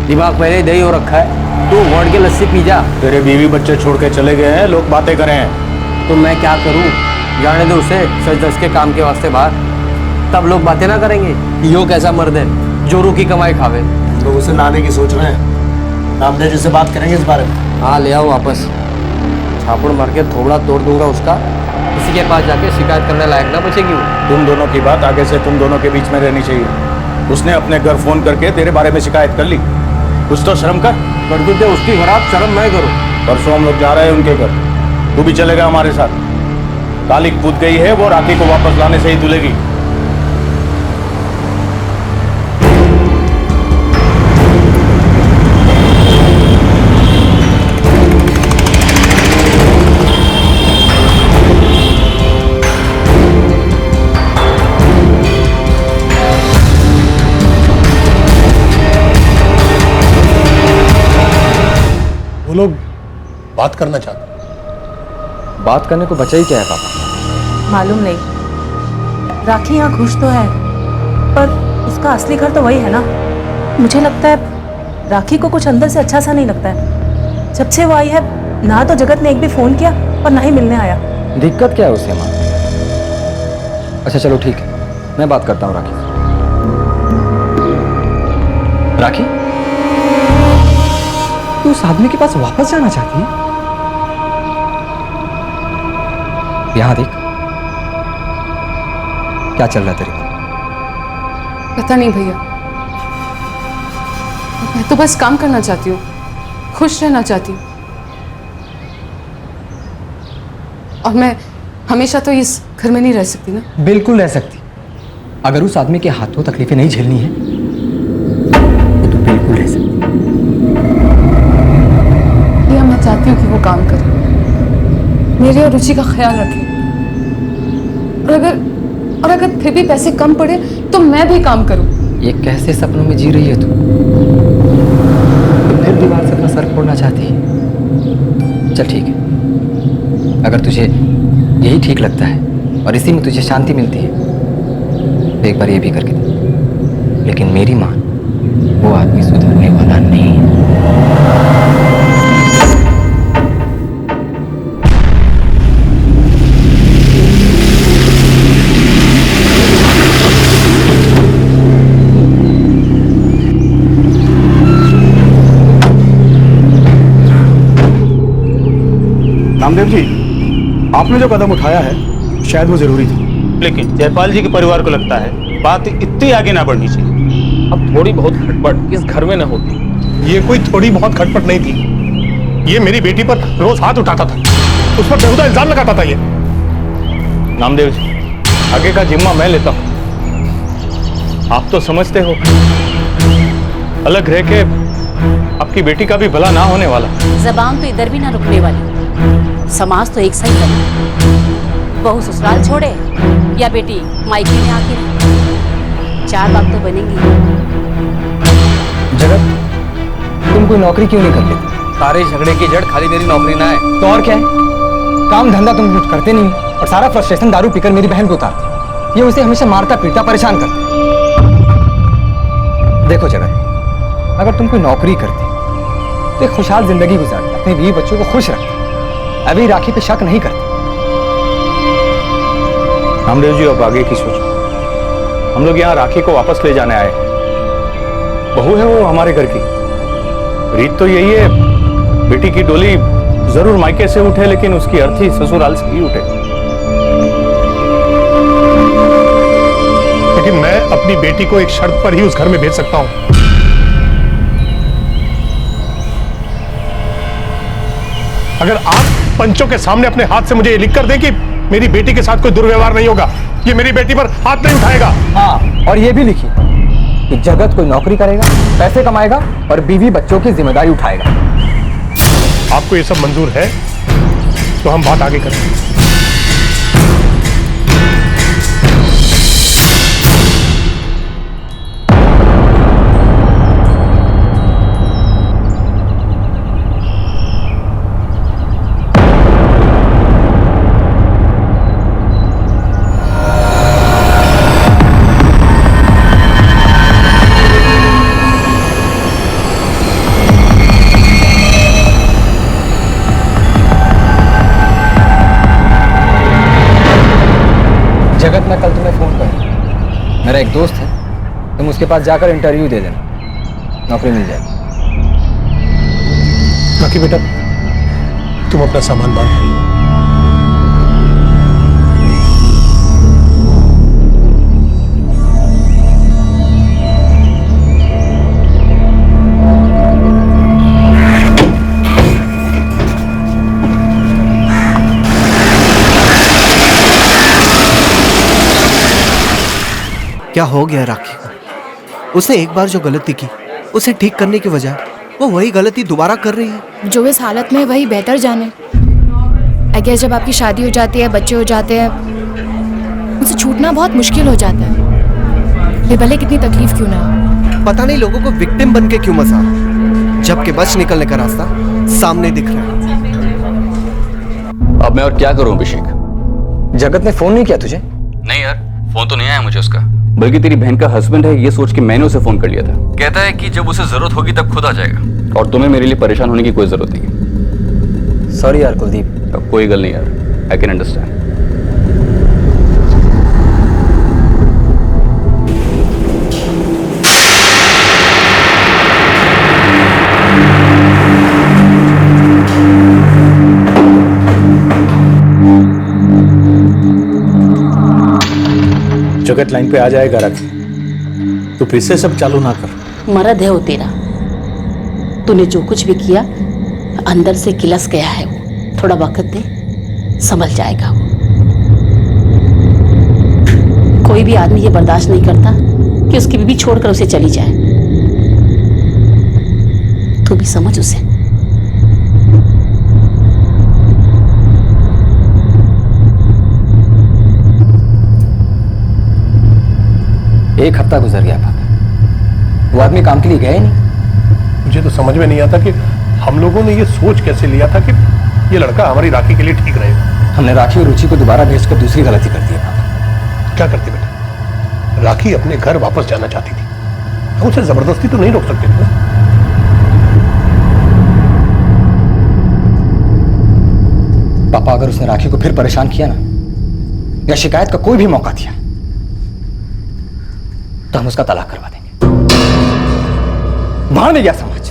दिमाग पहले ही दही हो रखा है, तू घोट के लस्सी पी जा। तेरे बीवी बच्चे छोड़ के चले गए हैं, लोग बातें कर रहे हैं। तो मैं क्या करूं? जाने दो उसे, सच दस के काम के वास्ते बाहर। तब लोग बातें ना करेंगे यो कैसा मर्द है, जोरू की कमाई खावे। तो उसे लाने की सोच रहे हैं, रामदेव जी से बात करेंगे इस बारे में। हाँ ले आओ वापस, छापड़ मार के थोबड़ा तोड़ दूंगा उसका। किसी के पास जाके शिकायत करने लायक ना बचेगी वो। तुम दोनों की बात आगे से तुम दोनों के बीच में रहनी चाहिए। उसने अपने घर फोन करके तेरे बारे में शिकायत कर ली, कुछ तो शर्म कर। कर देते उसकी खराब, शर्म मैं करूं। परसों हम लोग जा रहे हैं उनके घर, तू भी चलेगा हमारे साथ। कालिक कूद गई है, वो राखी को वापस लाने से ही तुलेगी। वो लोग बात करना चाहते। बात करने को बचा ही क्या है पापा? मालूम नहीं। राखी यहाँ खुश तो है, पर उसका असली घर तो वही है ना। मुझे लगता है राखी को कुछ अंदर से अच्छा सा नहीं लगता है। जब से वो आई है ना तो जगत ने एक भी फोन किया और ना ही मिलने आया। दिक्कत क्या है उसे माँ? अच्छा चलो ठीक है, मैं बात करता हूँ राखी से। राखी, तू उस आदमी के पास वापस जाना चाहती है? यहां देख, क्या चल रहा है तेरे को? पता नहीं भैया, मैं तो बस काम करना चाहती हूँ, खुश रहना चाहती हूँ। और मैं हमेशा तो इस घर में नहीं रह सकती ना। बिल्कुल रह सकती। अगर उस आदमी के हाथों तकलीफें नहीं झेलनी है तो तू बिल्कुल रह सकती। भैया मैं चाहती हूँ कि वो काम करे, मेरे और रुचि का ख्याल रखे। और अगर फिर भी पैसे कम पड़े तो मैं भी काम करूँ। ये कैसे सपनों में जी रही है तू? फिर दीवार से अपना सर फोड़ना चाहती है? चल ठीक है, अगर तुझे यही ठीक लगता है और इसी में तुझे शांति मिलती है तो एक बार ये भी करके दे। लेकिन मेरी मान, वो आदमी सुधरने वाला नहीं है। रामदेव जी, आपने जो कदम उठाया है शायद वो जरूरी थी, लेकिन जयपाल जी के परिवार को लगता है बात इतनी आगे ना बढ़नी चाहिए। अब थोड़ी बहुत खटपट इस घर में न होती। ये कोई थोड़ी बहुत खटपट नहीं थी। ये मेरी बेटी पर रोज हाथ उठाता था, उस पर बेहुदा इल्जाम लगाता था। ये नामदेव जी, आगे का जिम्मा मैं लेता हूं। आप तो समझते हो, अलग रह के आपकी बेटी का भी भला ना होने वाला। जबान तो इधर भी ना रुकने वाली। समाज तो एक सा ही है। बहू ससुराल छोड़े या बेटी मायके में आके रहे, चार बात तो बनेंगी। जगत, तुम कोई नौकरी क्यों नहीं कर लेती? सारे झगड़े की जड़ खाली मेरी नौकरी ना है तो और क्या है? काम धंधा तुम कुछ करते नहीं और सारा फ्रस्ट्रेशन दारू पीकर मेरी बहन को उतारते। ये उसे हमेशा मारता पीटता परेशान करता। देखो जगत, अगर तुम कोई नौकरी करते तो एक खुशहाल जिंदगी गुजारते, अपने बीवी बच्चों को खुश रखते, अभी राखी पे शक नहीं करते। नामदेव जी, अब आगे की सोचो। हम लोग यहाँ राखी को वापस ले जाने आए हैं। बहू है वो हमारे घर की, रीत तो यही है, बेटी की डोली जरूर मायके से उठे लेकिन उसकी अर्थी ससुराल से ही उठे। लेकिन मैं अपनी बेटी को एक शर्त पर ही उस घर में भेज सकता हूं। अगर आप पंचों के सामने अपने हाथ से मुझे ये लिख कर दें कि मेरी बेटी के साथ कोई दुर्व्यवहार नहीं होगा, ये मेरी बेटी पर हाथ नहीं उठाएगा। हाँ, और ये भी लिखिए कि जगत कोई नौकरी करेगा, पैसे कमाएगा और बीवी बच्चों की जिम्मेदारी उठाएगा। आपको ये सब मंजूर है तो हम बात आगे करेंगे। जगत मैं कल तुम्हें फ़ोन करूँ। मेरा एक दोस्त है, तुम उसके पास जाकर इंटरव्यू दे देना, नौकरी मिल जाएगी। बाकी बेटा तुम अपना सामान बांध लो। क्या हो गया राखी को? उसने एक बार जो गलती की उसे ठीक करने की बजाय वो वही गलती दोबारा कर रही है। जो इस हालत में है वही बेहतर जाने। आई गेस जब आपकी शादी हो जाती है, बच्चे हो जाते हैं, उनसे छूटना बहुत मुश्किल हो जाता है, ये भले कितनी तकलीफ क्यों ना हो। पता नहीं लोगों को विक्टिम बन के क्यों मजा आता, जबकि बच निकलने का रास्ता सामने दिख रहा है। अब मैं और क्या करूं अभिषेक? जगत ने फोन नहीं किया तुझे? नहीं यार, फोन तो नहीं आया मुझे उसका, बल्कि तेरी बहन का हस्बैंड है ये सोच के मैंने उसे फोन कर लिया था। कहता है कि जब उसे जरूरत होगी तब खुद आ जाएगा और तुम्हें मेरे लिए परेशान होने की कोई जरूरत नहीं है। सॉरी यार कुलदीप। कोई गल नहीं यार, आई कैन अंडरस्टैंड। जगत लाइन पे आ जाएगा राखी, तो फिर से सब चालू ना कर। मर्द है वो तेरा, तूने जो कुछ भी किया अंदर से किलस गया है वो, थोड़ा वक्त दे, संभल जाएगा वो। कोई भी आदमी ये बर्दाश्त नहीं करता कि उसकी बीवी छोड़कर उसे चली जाए। तू भी समझ उसे। एक हफ्ता गुजर गया पापा, वो आदमी काम के लिए गया ही नहीं। मुझे तो समझ में नहीं आता कि हम लोगों ने ये सोच कैसे लिया था कि ये लड़का हमारी राखी के लिए ठीक रहेगा। हमने राखी और रुचि को दोबारा भेजकर दूसरी गलती कर दी है पापा। क्या करते बेटा? राखी अपने घर वापस जाना चाहती थी, हम उसे जबरदस्ती तो नहीं रोक सकते थे। पापा अगर उसने राखी को फिर परेशान किया ना, या शिकायत का कोई भी मौका दिया, तो हम उसका तलाक करवा देंगे। भाड़ में गया समाज।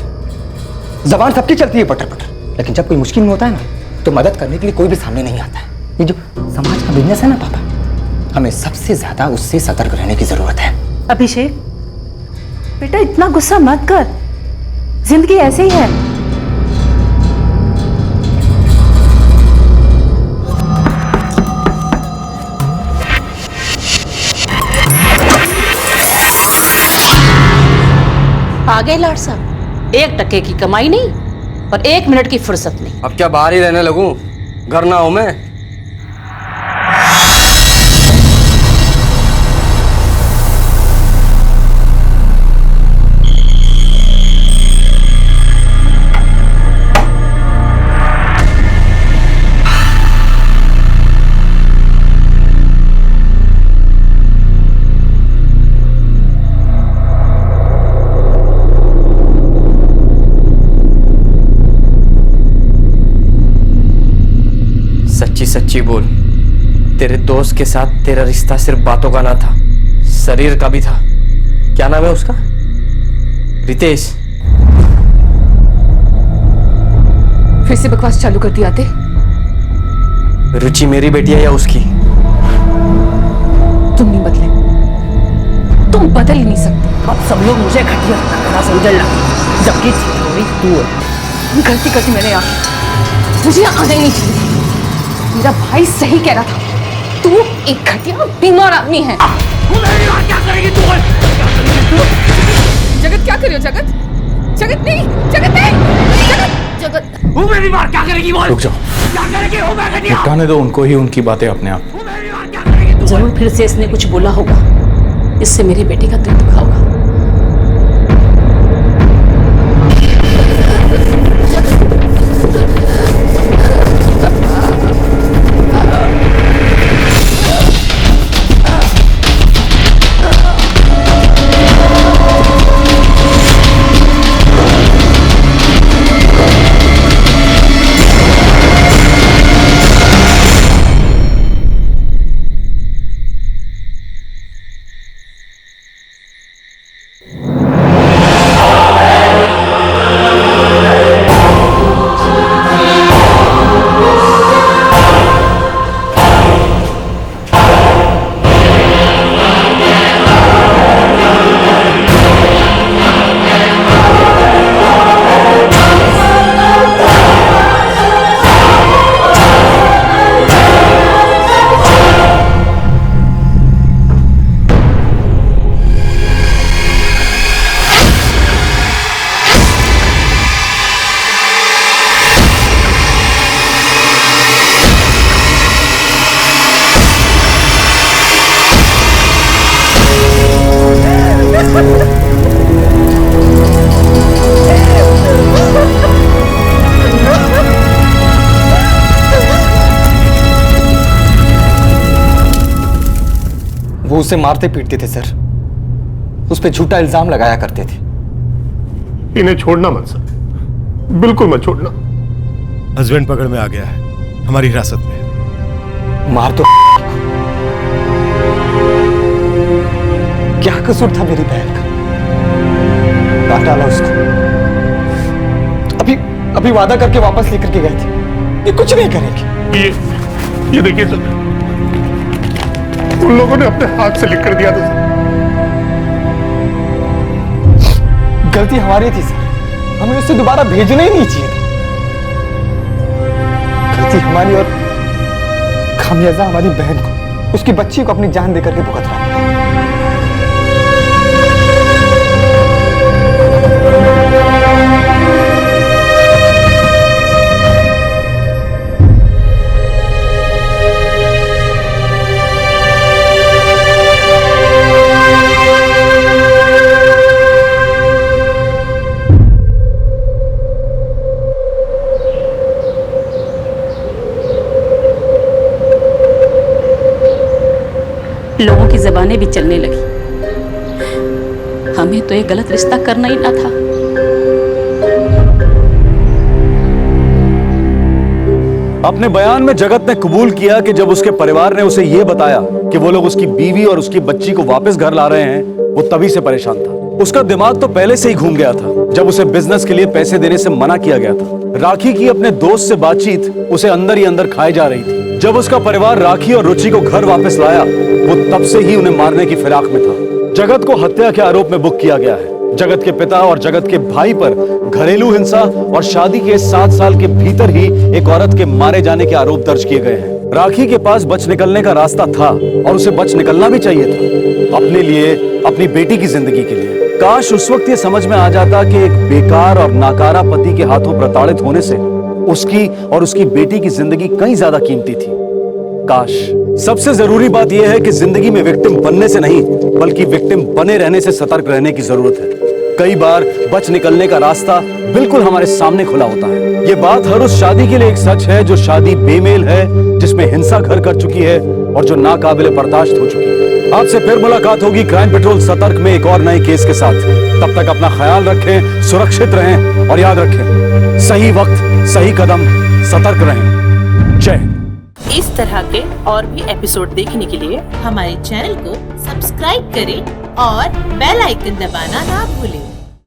जबान सबकी चलती है पटर पटर, लेकिन जब कोई मुश्किल में होता है ना, तो मदद करने के लिए कोई भी सामने नहीं आता है। ये जो समाज का बिजनेस है ना पापा, हमें सबसे ज्यादा उससे सतर्क रहने की जरूरत है। अभिषेक बेटा इतना गुस्सा मत कर, जिंदगी ऐसे ही है। आ गए लाड साहब, 1 टके की कमाई नहीं और 1 मिनट की फुर्सत नहीं। अब क्या बाहर ही रहने लगूं? घर ना हूं मैं? सच्ची सच्ची बोल, तेरे दोस्त के साथ तेरा रिश्ता सिर्फ बातों का ना था, शरीर का भी था। क्या नाम है उसका? रितेश। फिर से बकवास चालू कर दी आते। रुचि मेरी बेटी है या उसकी? तुम नहीं बदले, तुम बदल ही नहीं सकते। अब सब लोग मुझे घटिया समझने लगे, जबकि तू है। गलती करती मैंने आके, मुझे आना ही नहीं चाहिए। मेरा भाई सही कह रहा था, तू एक घटिया बीमार आदमी है। क्या करेगी तू? जगत क्या करियो? जगत जगत नहीं, जगत नहीं, जगत जगत वो मेरी बात क्या करेगी? बोल। रुक जाओ, क्या करेगी? वो मैं घटिया। कहने दो उनको ही उनकी बातें अपने आप। जरूर फिर से इसने कुछ बोला होगा, इससे मेरी बेटी का दिल दुखा होगा। वो उसे मारते पीटते थे सर, उस पर झूठा इल्जाम लगाया करते थे। इन्हें छोड़ना मत सर, बिल्कुल मत छोड़ना। हस्बैंड पकड़ में आ गया है, हमारी हिरासत में। मार तो क्या कसूर था मेरी बहन का? काट डाला उसको। तो अभी वादा करके वापस लेकर के गए थे, ये कुछ नहीं करेंगे। ये देखिए सर, उन लोगों ने अपने हाथ से लिख कर दिया था सर। गलती हमारी थी सर, हमें उससे दोबारा भेजना ही नहीं चाहिए था। गलती हमारी और खामियाजा हमारी बहन को, उसकी बच्ची को अपनी जान देकर के भुगत रहा है। लोगों की ज़बानें भी चलने लगी। हमें तो ये गलत रिश्ता करना ही ना था। अपने बयान में जगत ने कबूल किया कि जब उसके परिवार ने उसे यह बताया कि वो लोग उसकी बीवी और उसकी बच्ची को वापस घर ला रहे हैं, वो तभी से परेशान था। उसका दिमाग तो पहले से ही घूम गया था जब उसे बिजनेस के लिए पैसे देने से मना किया गया था। राखी की अपने दोस्त से बातचीत उसे अंदर ही अंदर खाई जा रही थी। जब उसका परिवार राखी और रुचि को घर वापस लाया, वो तब से ही उन्हें मारने की फिराक में था। जगत को हत्या के आरोप में बुक किया गया है। जगत के पिता और जगत के भाई पर घरेलू हिंसा और शादी के 7 साल के भीतर ही एक औरत के मारे जाने के आरोप दर्ज किए गए हैं। राखी के पास बच निकलने का रास्ता था और उसे बच निकलना भी चाहिए था, अपने लिए, अपनी बेटी की जिंदगी के लिए। काश उस वक्त ये समझ में आ जाता कि एक बेकार और नाकारा पति के हाथों प्रताड़ित होने से उसकी और उसकी बेटी की जिंदगी कहीं ज्यादा कीमती थी। काश। सबसे जरूरी बात यह है कि जिंदगी में विक्टिम बनने से नहीं, बल्कि विक्टिम बने रहने से सतर्क रहने की जरूरत है। कई बार बच निकलने का रास्ता बिल्कुल हमारे सामने खुला होता है। ये बात हर उस शादी के लिए एक सच है जो शादी बेमेल है, जिसमें हिंसा घर कर चुकी है और जो नाकाबिले बर्दाश्त हो चुकी है। आपसे फिर मुलाकात होगी क्राइम पेट्रोल सतर्क में एक और नए केस के साथ। तब तक अपना ख्याल रखें, सुरक्षित रहें और याद रखें, सही वक्त, सही कदम, सतर्क रहें। जय। इस तरह के और भी एपिसोड देखने के लिए हमारे चैनल को सब्सक्राइब करें और बेल आइकन दबाना ना भूलें।